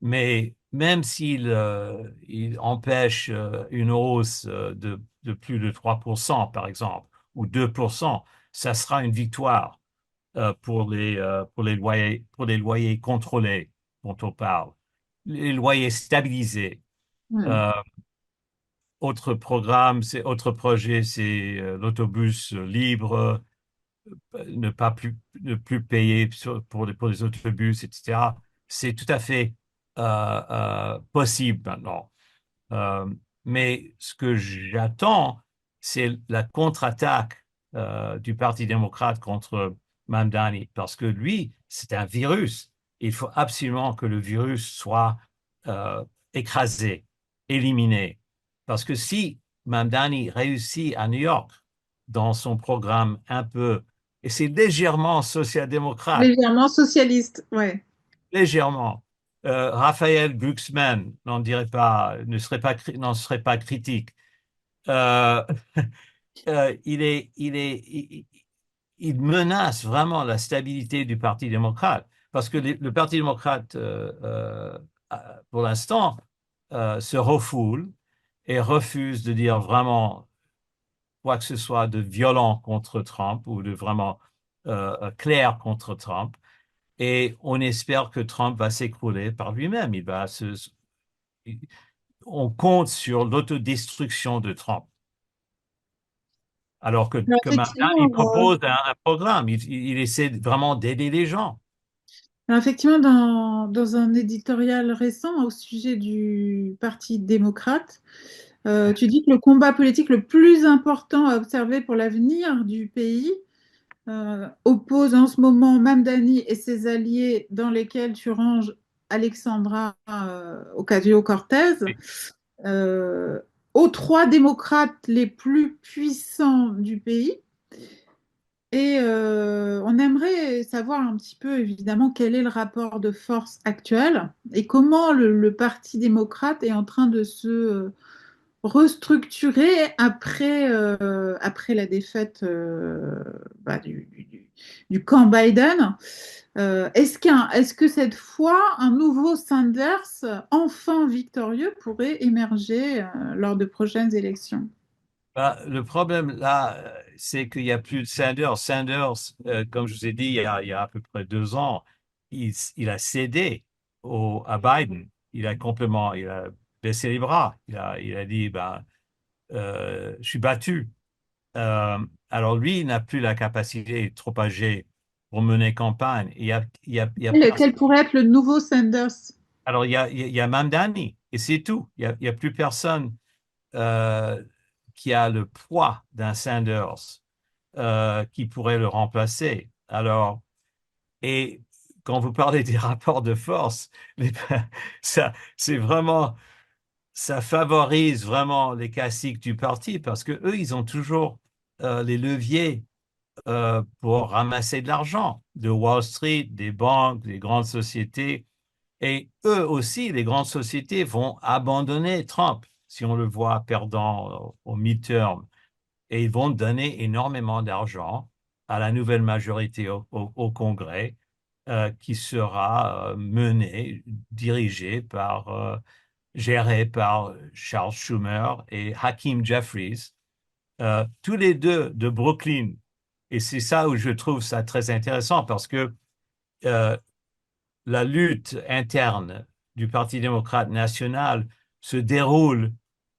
Mais même il empêche une hausse de plus de 3%, par exemple, ou 2%, ça sera une victoire pour les loyers contrôlés dont on parle. Les loyers stabilisés. Hmm. Euh, autre projet, c'est l'autobus libre, ne plus payer pour les autobus, etc. C'est tout à fait possible maintenant. Euh, mais ce que j'attends, c'est la contre-attaque du Parti démocrate contre Mamdani, parce que lui, c'est un virus. Il faut absolument que le virus soit euh, écrasé, éliminé. Parce que si Mamdani réussit à New York dans son programme un peu, et c'est légèrement social-démocrate, Légèrement socialiste, ouais. légèrement. Raphaël Glucksmann n'en serait pas critique. Euh, il menace vraiment la stabilité du Parti démocrate parce que le Parti démocrate, pour l'instant, se refoule et refuse de dire vraiment quoi que ce soit de violent contre Trump ou de vraiment clair contre Trump. Et on espère que Trump va s'écrouler par lui-même. On compte sur l'autodestruction de Trump. Alors Alors, que maintenant, effectivement, il propose un programme. Il essaie vraiment d'aider les gens. dans un éditorial récent au sujet du Parti démocrate, tu dis que le combat politique le plus important à observer pour l'avenir du pays oppose en ce moment Mamdani et ses alliés dans lesquels tu ranges Alexandra Ocasio-Cortez. Oui. Euh, aux trois démocrates les plus puissants du pays. Et on aimerait savoir un petit peu, évidemment, quel est le rapport de force actuel et comment le Parti démocrate est en train de se restructurer après la défaite du camp Biden. Est-ce que cette fois, un nouveau Sanders, enfin victorieux, pourrait émerger lors de prochaines élections? Bah, le problème là, c'est qu'il n'y a plus de Sanders. Sanders, comme je vous ai dit il y a à peu près 2 ans, il a cédé à Biden. Il a baissé les bras. Il a dit, bah, je suis battu. Alors lui, il n'a plus la capacité, il est trop âgé pour mener campagne. Il y a Quel pourrait être le nouveau Sanders? alors il y a Mamdani et c'est tout. Il y a plus personne euh, qui a le poids d'un Sanders qui pourrait le remplacer. Alors, et quand vous parlez des rapports de force, ça, c'est vraiment, ça favorise vraiment les classiques du parti parce que eux, ils ont toujours les leviers pour ramasser de l'argent de Wall Street, des banques, des grandes sociétés. Et eux aussi, les grandes sociétés vont abandonner Trump si on le voit perdant au midterm. Et ils vont donner énormément d'argent à la nouvelle majorité au Congrès qui sera menée, dirigée gérée par Charles Schumer et Hakeem Jeffries, tous les deux de Brooklyn. Et c'est ça où je trouve ça très intéressant parce que euh, la lutte interne du Parti démocrate national se déroule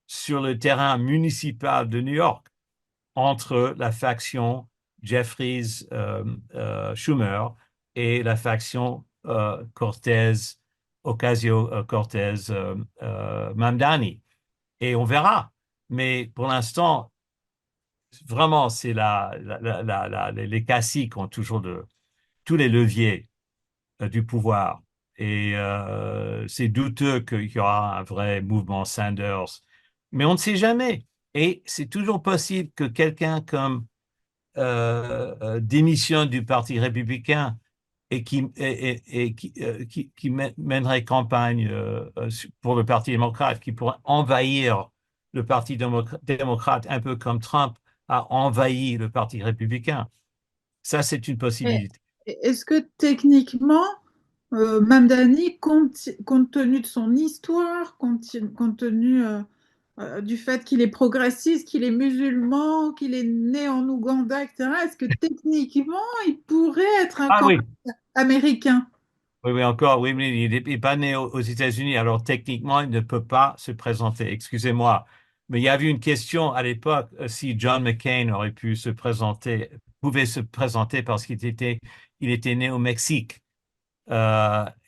sur le terrain municipal de New York entre la faction Jeffries-Schumer et la faction Ocasio-Cortez-Mamdani. Et on verra. Mais pour l'instant, vraiment, c'est les caciques ont toujours tous les leviers du pouvoir. Et c'est douteux qu'il y aura un vrai mouvement Sanders. Mais on ne sait jamais. Et c'est toujours possible que quelqu'un comme démissionne du Parti républicain et qui mènerait campagne pour le Parti démocrate, qui pourrait envahir le Parti démocrate, un peu comme Trump a envahi le Parti républicain. Ça, c'est une Et possibilité. est-ce que techniquement, Mamdani, compte tenu de son histoire, compte tenu du fait qu'il est progressiste, qu'il est musulman, qu'il est né en Ouganda, etc., est-ce que techniquement, il pourrait être un Ah candidat oui, américain? oui, oui, encore, oui, mais il n'est pas né aux États-Unis, alors techniquement, il ne peut pas se présenter. Excusez-moi. Mais il y avait une question à l'époque si John McCain aurait pu se présenter, pouvait se présenter parce il était né au Mexique. Et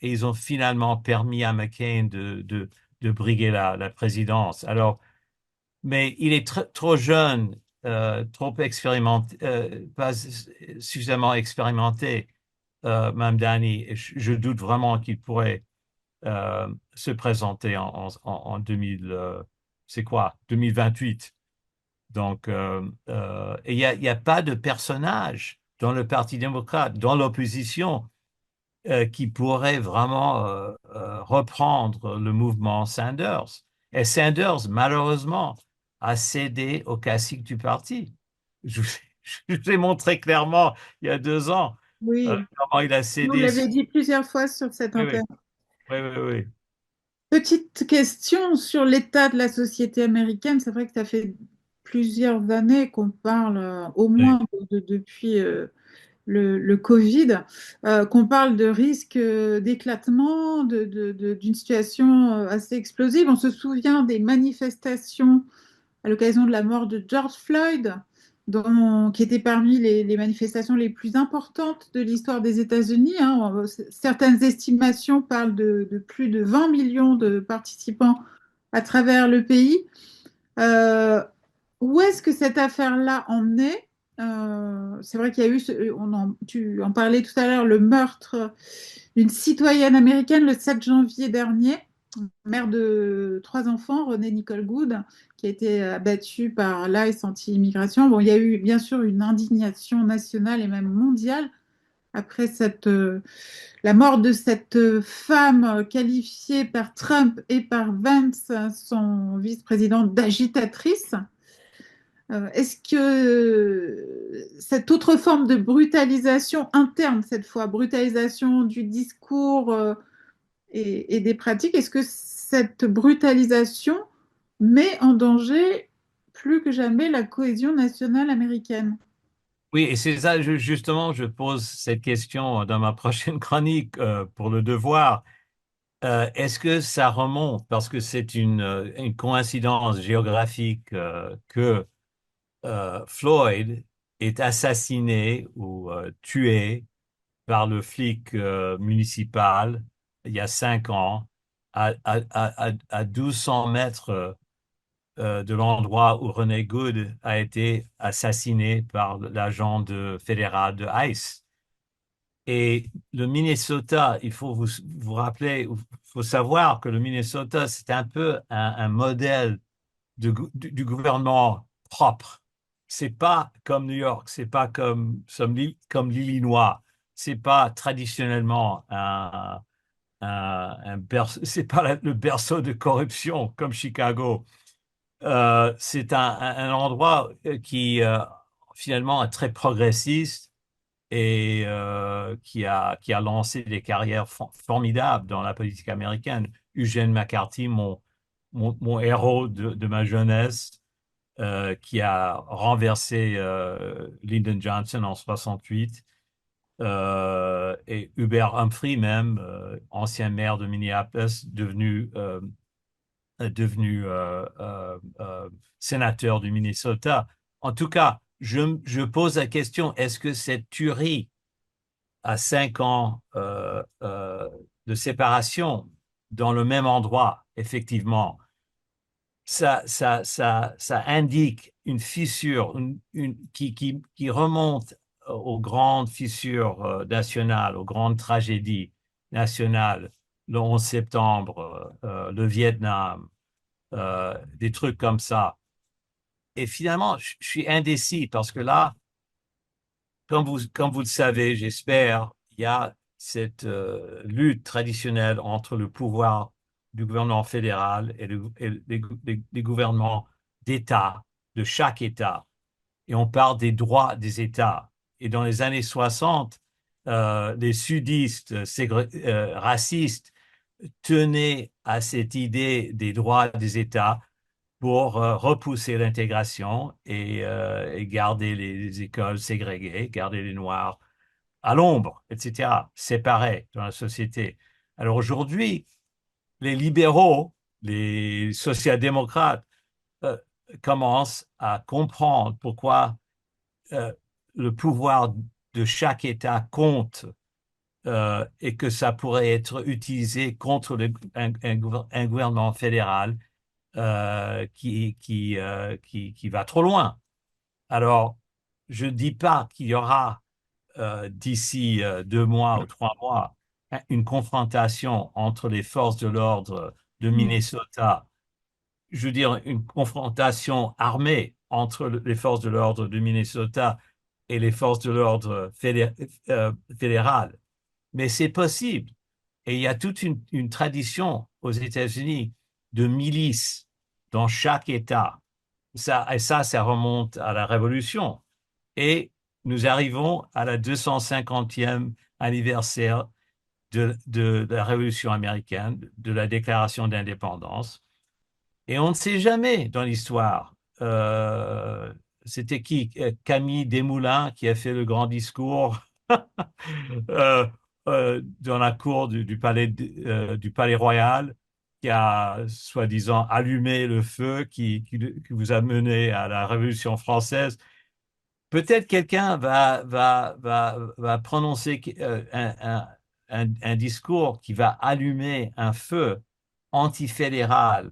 ils ont finalement permis à McCain de briguer la présidence. Alors, mais il est trop jeune, trop expérimenté, pas suffisamment expérimenté, Mamdani. Et je doute vraiment qu'il pourrait se présenter en 2000, c'est quoi, 2028. Donc, et il y a pas de personnage dans le Parti démocrate, dans l'opposition, qui pourrait vraiment reprendre le mouvement Sanders. Et Sanders, malheureusement, a cédé au classique du parti. Je, je l'ai montré clairement il y a 2 ans Oui, comment il a vous cédé. l'avez dit plusieurs fois sur cette Oui, oui, antenne. oui, oui, oui. Petite question sur l'état de la société américaine. C'est vrai que ça fait plusieurs années qu'on parle, au Oui. moins depuis le Covid, qu'on parle de risque d'éclatement, d'une situation assez explosive. On se souvient des manifestations à l'occasion de la mort de George Floyd, qui était parmi les manifestations les plus importantes de l'histoire des États-Unis, hein. Certaines estimations parlent de plus de 20 millions de participants à travers le pays. Euh, Où est-ce que cette affaire-là en est? C'est vrai qu'il y a eu, tu en parlais tout à l'heure, le meurtre d'une citoyenne américaine le 7 janvier dernier. mère de 3 enfants, Renée Nicole Good, qui a été abattue par l'ICE anti-immigration. Bon, il y a eu bien sûr une indignation nationale et même mondiale après la mort de cette femme qualifiée par Trump et par Vance, son vice-président, d'agitatrice. Est-ce que cette autre forme de brutalisation interne, cette fois, brutalisation du discours et des pratiques, est-ce que cette brutalisation met en danger plus que jamais la cohésion nationale américaine? Oui, et c'est ça, justement, je pose cette question dans ma prochaine chronique pour le devoir. Est-ce que ça remonte, parce que c'est une coïncidence géographique que Floyd est assassiné ou tué par le flic municipal il y a 5 ans à 1200 mètres de l'endroit où René Good a été assassiné par l'agent fédéral de ICE. Et le Minnesota, il faut vous rappeler, il faut savoir que le Minnesota, c'est un peu un modèle du gouvernement propre. C'est pas comme New York, c'est pas comme l'Illinois, c'est pas traditionnellement c'est pas le berceau de corruption comme Chicago. C'est un endroit qui finalement est très progressiste et qui a lancé des carrières formidables dans la politique américaine. Eugene McCarthy, mon héros de ma jeunesse, qui a renversé Lyndon Johnson en 68, et Hubert Humphrey même, ancien maire de Minneapolis, devenu sénateur du Minnesota. En tout cas, je pose la question, est-ce que cette tuerie à 5 ans de séparation dans le même endroit, effectivement, ça indique une fissure qui remonte aux grandes fissures nationales, aux grandes tragédies nationales, le 11 septembre, le Vietnam, des trucs comme ça. Et finalement, je suis indécis parce que là, comme vous le savez, j'espère, il y a cette lutte traditionnelle entre le pouvoir du gouvernement fédéral et les gouvernements d'État, de chaque État. Et on parle des droits des États. Et dans les années 60, les sudistes racistes tenaient à cette idée des droits des États pour repousser l'intégration et garder les écoles ségrégées, garder les Noirs à l'ombre, etc., séparés dans la société. Alors aujourd'hui, les libéraux, les social-démocrates euh, commencent à comprendre pourquoi euh, le pouvoir de chaque État compte et que ça pourrait être utilisé contre un gouvernement fédéral qui va trop loin. Alors, je ne dis pas qu'il y aura d'ici 2 mois ou 3 mois une confrontation entre les forces de l'ordre de Mm. Minnesota, je veux dire une confrontation armée entre les forces de l'ordre de Minnesota et les forces de l'ordre fédérales. Mais c'est possible. Et il y a toute une tradition aux États-Unis de milices dans chaque État. Ça remonte à la Révolution. Et nous arrivons à la 250e anniversaire de la Révolution américaine, de la Déclaration d'indépendance. Et on ne sait jamais dans l'histoire. C'était qui? Camille Desmoulins qui a fait le grand discours euh, dans la cour du palais royal, qui a soi-disant allumé le feu qui vous a mené à la Révolution française. Peut-être quelqu'un va prononcer un discours qui va allumer un feu antifédéral,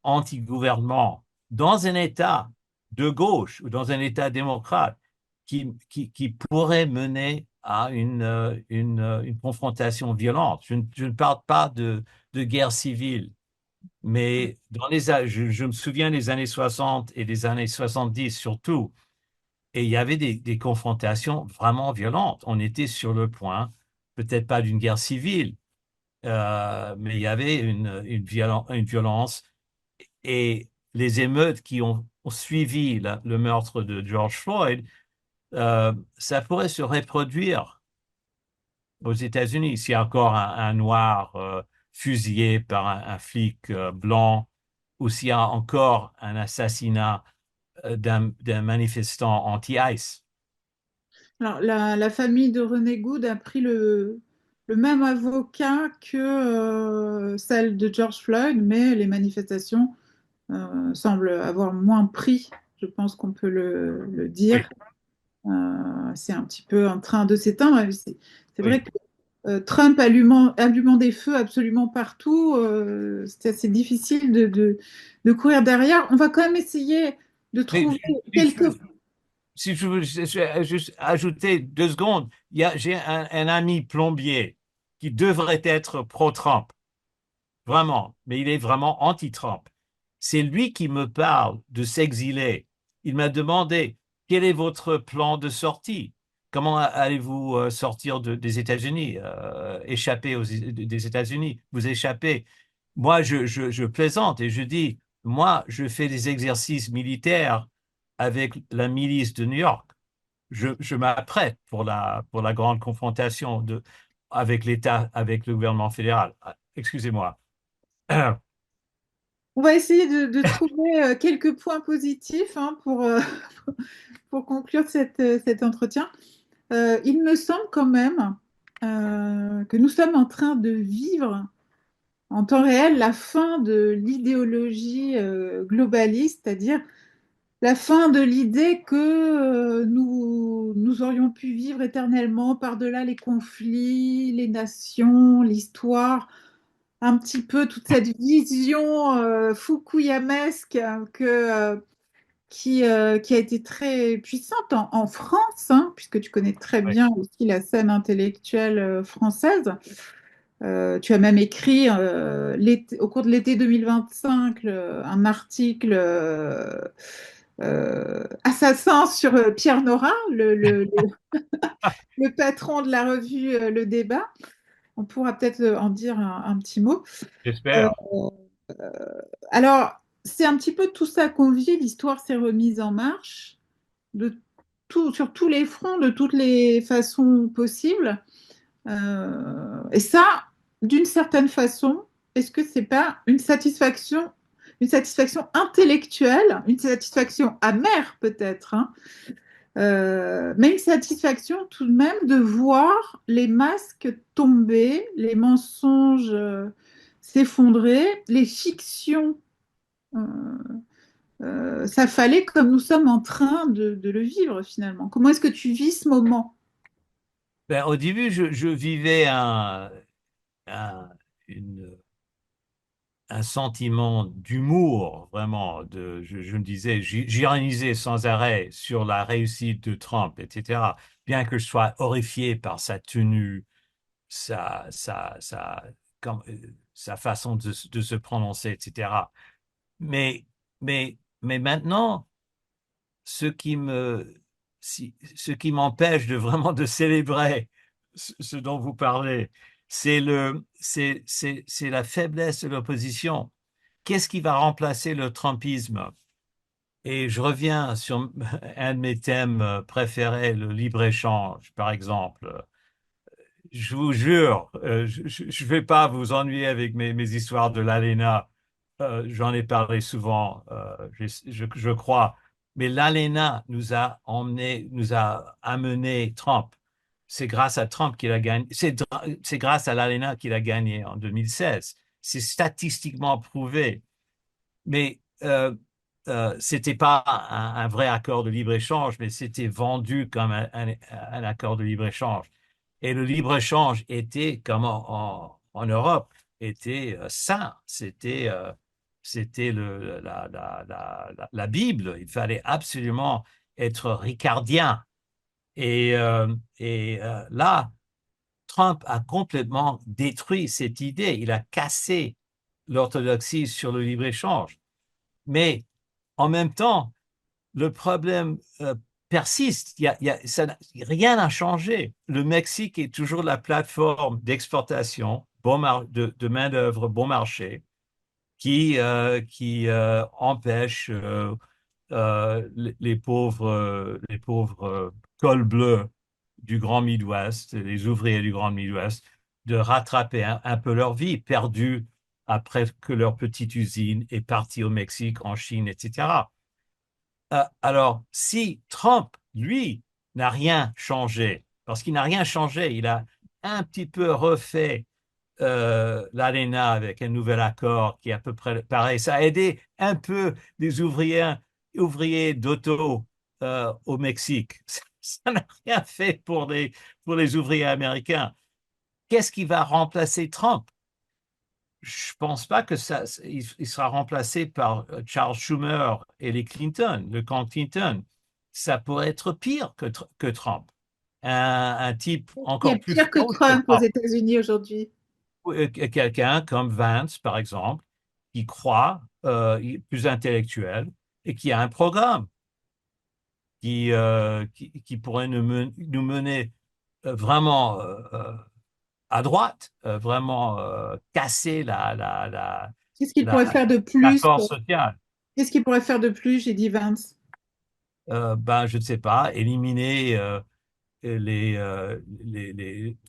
anti-gouvernement, dans un État de gauche ou dans un État démocrate qui pourrait mener à une confrontation violente. Je ne parle pas de de guerre civile. Mais je me souviens des années 60 et des années 70 surtout, et il y avait des confrontations vraiment violentes. On était sur le point, peut-être pas d'une guerre civile, mais il y avait une violence et les émeutes qui ont suivi le meurtre de George Floyd, ça pourrait se reproduire aux États-Unis s'il y a encore un noir fusillé par un flic blanc ou s'il y a encore un assassinat d'un manifestant anti-ICE. Alors, la famille de René Good a pris le même avocat que celle de George Floyd, mais les manifestations semblent avoir moins pris, je pense qu'on peut le dire. Oui, C'est un petit peu en train de s'éteindre. C'est vrai oui. que Trump allumant des feux absolument partout, c'est assez difficile de courir derrière. On va quand même essayer de Mais trouver si quelques... je, si je veux juste ajouter 2 secondes, j'ai un ami plombier qui devrait être pro-Trump. Vraiment, mais il est vraiment anti-Trump. C'est lui qui me parle de s'exiler. Il m'a demandé quel est votre plan de sortie? Comment allez-vous sortir des États-Unis, échapper des États-Unis? Vous échappez. Moi, je plaisante et je dis, moi, je fais des exercices militaires avec la milice de New York. Je m'apprête pour la grande confrontation avec l'État, avec le gouvernement fédéral. Ah, excusez-moi. On va essayer de trouver quelques points positifs hein, pour conclure cet entretien. Il me semble quand même que nous sommes en train de vivre en temps réel la fin de l'idéologie globaliste, c'est-à-dire la fin de l'idée que nous aurions pu vivre éternellement par-delà les conflits, les nations, l'histoire, un petit peu toute cette vision fukuyamesque qui a été très puissante en France, hein, puisque tu connais très Ouais, bien aussi la scène intellectuelle française. Tu as même écrit au cours de l'été 2025 un article assassin sur Pierre Nora, le patron de la revue Le Débat. On pourra peut-être en dire un petit mot. Euh, j'espère. alors, c'est un petit peu tout ça qu'on vit. L'histoire s'est remise en marche sur tous les fronts, de toutes les façons possibles. Et ça, d'une certaine façon, est-ce que c'est pas une satisfaction intellectuelle, une satisfaction amère peut-être, hein, mais une satisfaction tout de même de voir les masques tomber, les mensonges s'effondrer, les fictions s'affaler comme nous sommes en train de le vivre finalement. Comment est-ce que tu vis ce moment? Ben, au début, je vivais un, une- un sentiment d'humour, vraiment. Je me disais, j'ironisais sans arrêt sur la réussite de Trump, etc. Bien que je sois horrifié par sa tenue, sa, sa, sa, sa façon de se prononcer, etc. Mais, mais maintenant, ce qui ce qui m'empêche de vraiment de célébrer ce dont vous parlez, c'est la faiblesse de l'opposition. Qu'est-ce qui va remplacer le Trumpisme? Et je reviens sur un de mes thèmes préférés, le libre-échange, par exemple. Je vous jure, je ne vais pas vous ennuyer avec mes histoires de l'ALENA. J'en ai parlé souvent, je crois. Mais l'ALENA nous a amené Trump. C'est grâce à Trump qu'il a gagné. C'est grâce à l'ALENA qu'il a gagné en 2016. C'est statistiquement prouvé. Mais c'était pas un vrai accord de libre-échange, mais c'était vendu comme un accord de libre-échange. Et le libre-échange était, comme en Europe, était sain. C'était la Bible. Il fallait absolument être ricardien. Et là, Trump a complètement détruit cette idée. Il a cassé l'orthodoxie sur le libre-échange. Mais en même temps, le problème persiste. Rien n'a changé. Le Mexique est toujours la plateforme d'exportation de main-d'œuvre bon marché qui empêche les pauvres cols bleus du Grand Midwest, les ouvriers du Grand Midwest, de rattraper un peu leur vie perdue après que leur petite usine est partie au Mexique, en Chine, etc. Alors, si Trump, lui, n'a rien changé, parce qu'il n'a rien changé, il a un petit peu refait l'ALENA avec un nouvel accord qui est à peu près pareil. Ça a aidé un peu les ouvriers d'auto au Mexique. Ça n'a rien fait pour les ouvriers américains. Qu'est-ce qui va remplacer Trump? Je pense pas que il sera remplacé par Charles Schumer et les Clinton, le camp Clinton. Ça pourrait être pire que Trump. Un type Il y a encore plus pire que farouche que Trump aux Trump. États-Unis aujourd'hui. Quelqu'un comme Vance, par exemple, qui croit, plus intellectuel, et qui a un programme qui pourrait nous mener vraiment à droite, vraiment casser Qu'est-ce qu'il pourrait la- faire de plus? l'accord social. Qu'est-ce qu'il pourrait faire de plus, j'ai dit Vance. Ben, je ne sais pas, éliminer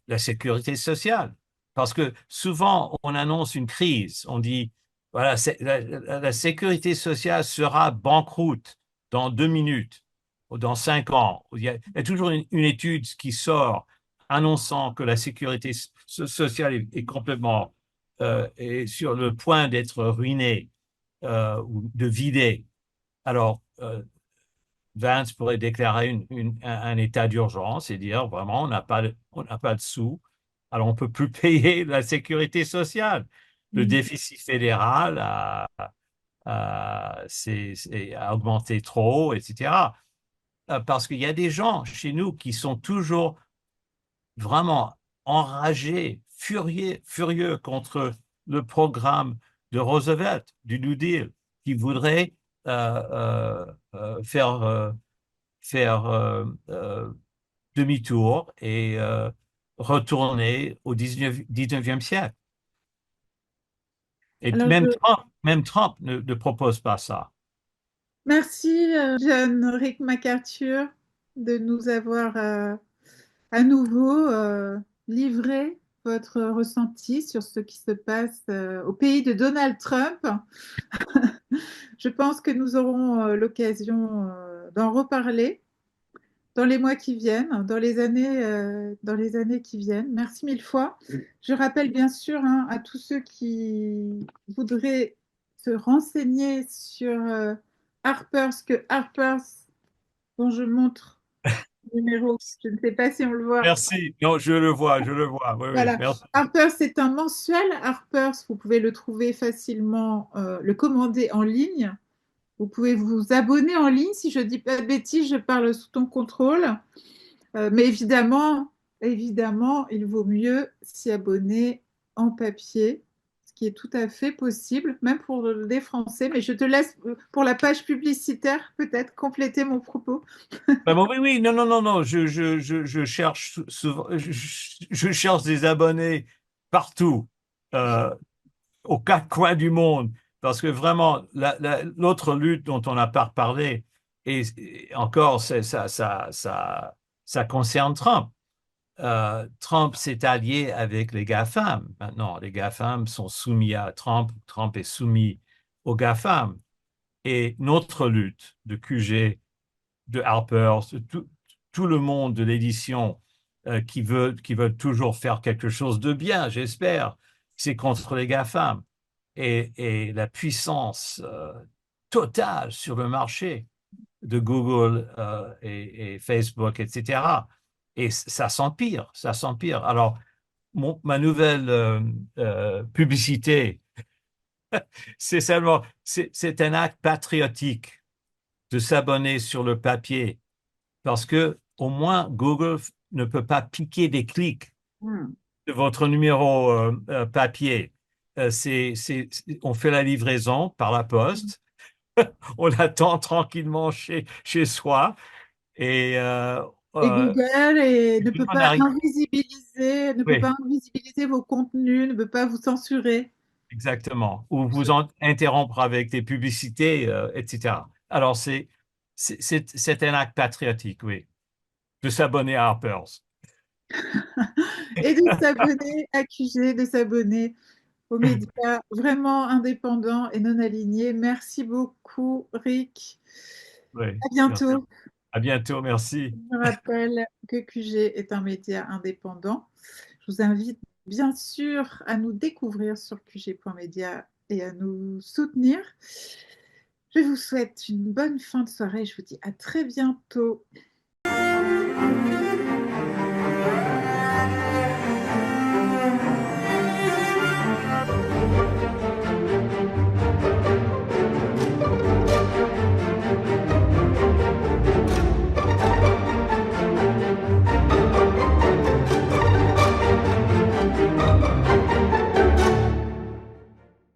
la sécurité sociale. Parce que souvent, on annonce une crise, on dit, voilà, la sécurité sociale sera banqueroute dans 2 minutes ou dans 5 ans. Il y a toujours une étude qui sort annonçant que la sécurité sociale est complètement est sur le point d'être ruinée ou de vider. Alors, Vance pourrait déclarer un état d'urgence et dire vraiment, on n'a pas de sous, alors on ne peut plus payer la sécurité sociale. Le Mm. déficit fédéral a augmenté trop, etc. Parce qu'il y a des gens chez nous qui sont toujours vraiment enragés, furieux contre le programme de Roosevelt, du New Deal, qui voudrait faire demi-tour et retourner au 19e siècle. Et Alors, même Trump ne propose pas ça. merci, John Rick MacArthur, de nous avoir à nouveau livré votre ressenti sur ce qui se passe au pays de Donald Trump. Je pense que nous aurons l'occasion d'en reparler dans les mois qui viennent, dans les années qui viennent. Merci mille fois. Je rappelle bien sûr hein, à tous ceux qui voudraient se renseigner sur Harper's, que Harper's, dont je montre le numéro, je ne sais pas si on le voit. Merci. Non, je le vois, je le vois. Oui, oui, Voilà, merci. Harper's, c'est un mensuel. Harper's, vous pouvez le trouver facilement, le commander en ligne. Vous pouvez vous abonner en ligne. Si je dis pas de bêtises, je parle sous ton contrôle. Mais évidemment, il vaut mieux s'y abonner en papier, ce qui est tout à fait possible, même pour les Français. Mais je te laisse, pour la page publicitaire, peut-être compléter mon propos. Ben bon, oui, oui, non, non, non, non, je cherche souvent, je cherche des abonnés partout, euh, aux quatre coins du monde, parce que vraiment, l'autre lutte dont on n'a pas parlé, et encore, ça concerne Trump. Trump s'est allié avec les GAFAM. Maintenant, les GAFAM sont soumis à Trump, Trump est soumis aux GAFAM. Et notre lutte de QG, de Harper, tout le monde de l'édition qui veut toujours faire quelque chose de bien, j'espère, c'est contre les GAFAM et la puissance totale sur le marché de Google et Facebook, etc. Et ça s'empire, ça s'empire. Alors, ma nouvelle publicité, c'est un acte patriotique de s'abonner sur le papier parce que au moins Google ne peut pas piquer des clics Hmm. de votre numéro papier. On fait la livraison par la poste. On attend tranquillement chez soi et Et euh, Google ne tout le peut monde pas arrive. invisibiliser, ne peut Oui, pas invisibiliser vos contenus, ne peut pas vous censurer. exactement. Ou vous interrompre avec des publicités, etc. Alors, c'est un acte patriotique, oui, de s'abonner à Harper's. Et de s'abonner à QG, de s'abonner aux médias vraiment indépendants et non alignés. Merci beaucoup, Rick. Oui, À merci. bientôt. À bientôt, merci. Je rappelle que QG est un média indépendant. Je vous invite bien sûr à nous découvrir sur qg.media et à nous soutenir. Je vous souhaite une bonne fin de soirée. Je vous dis à très bientôt.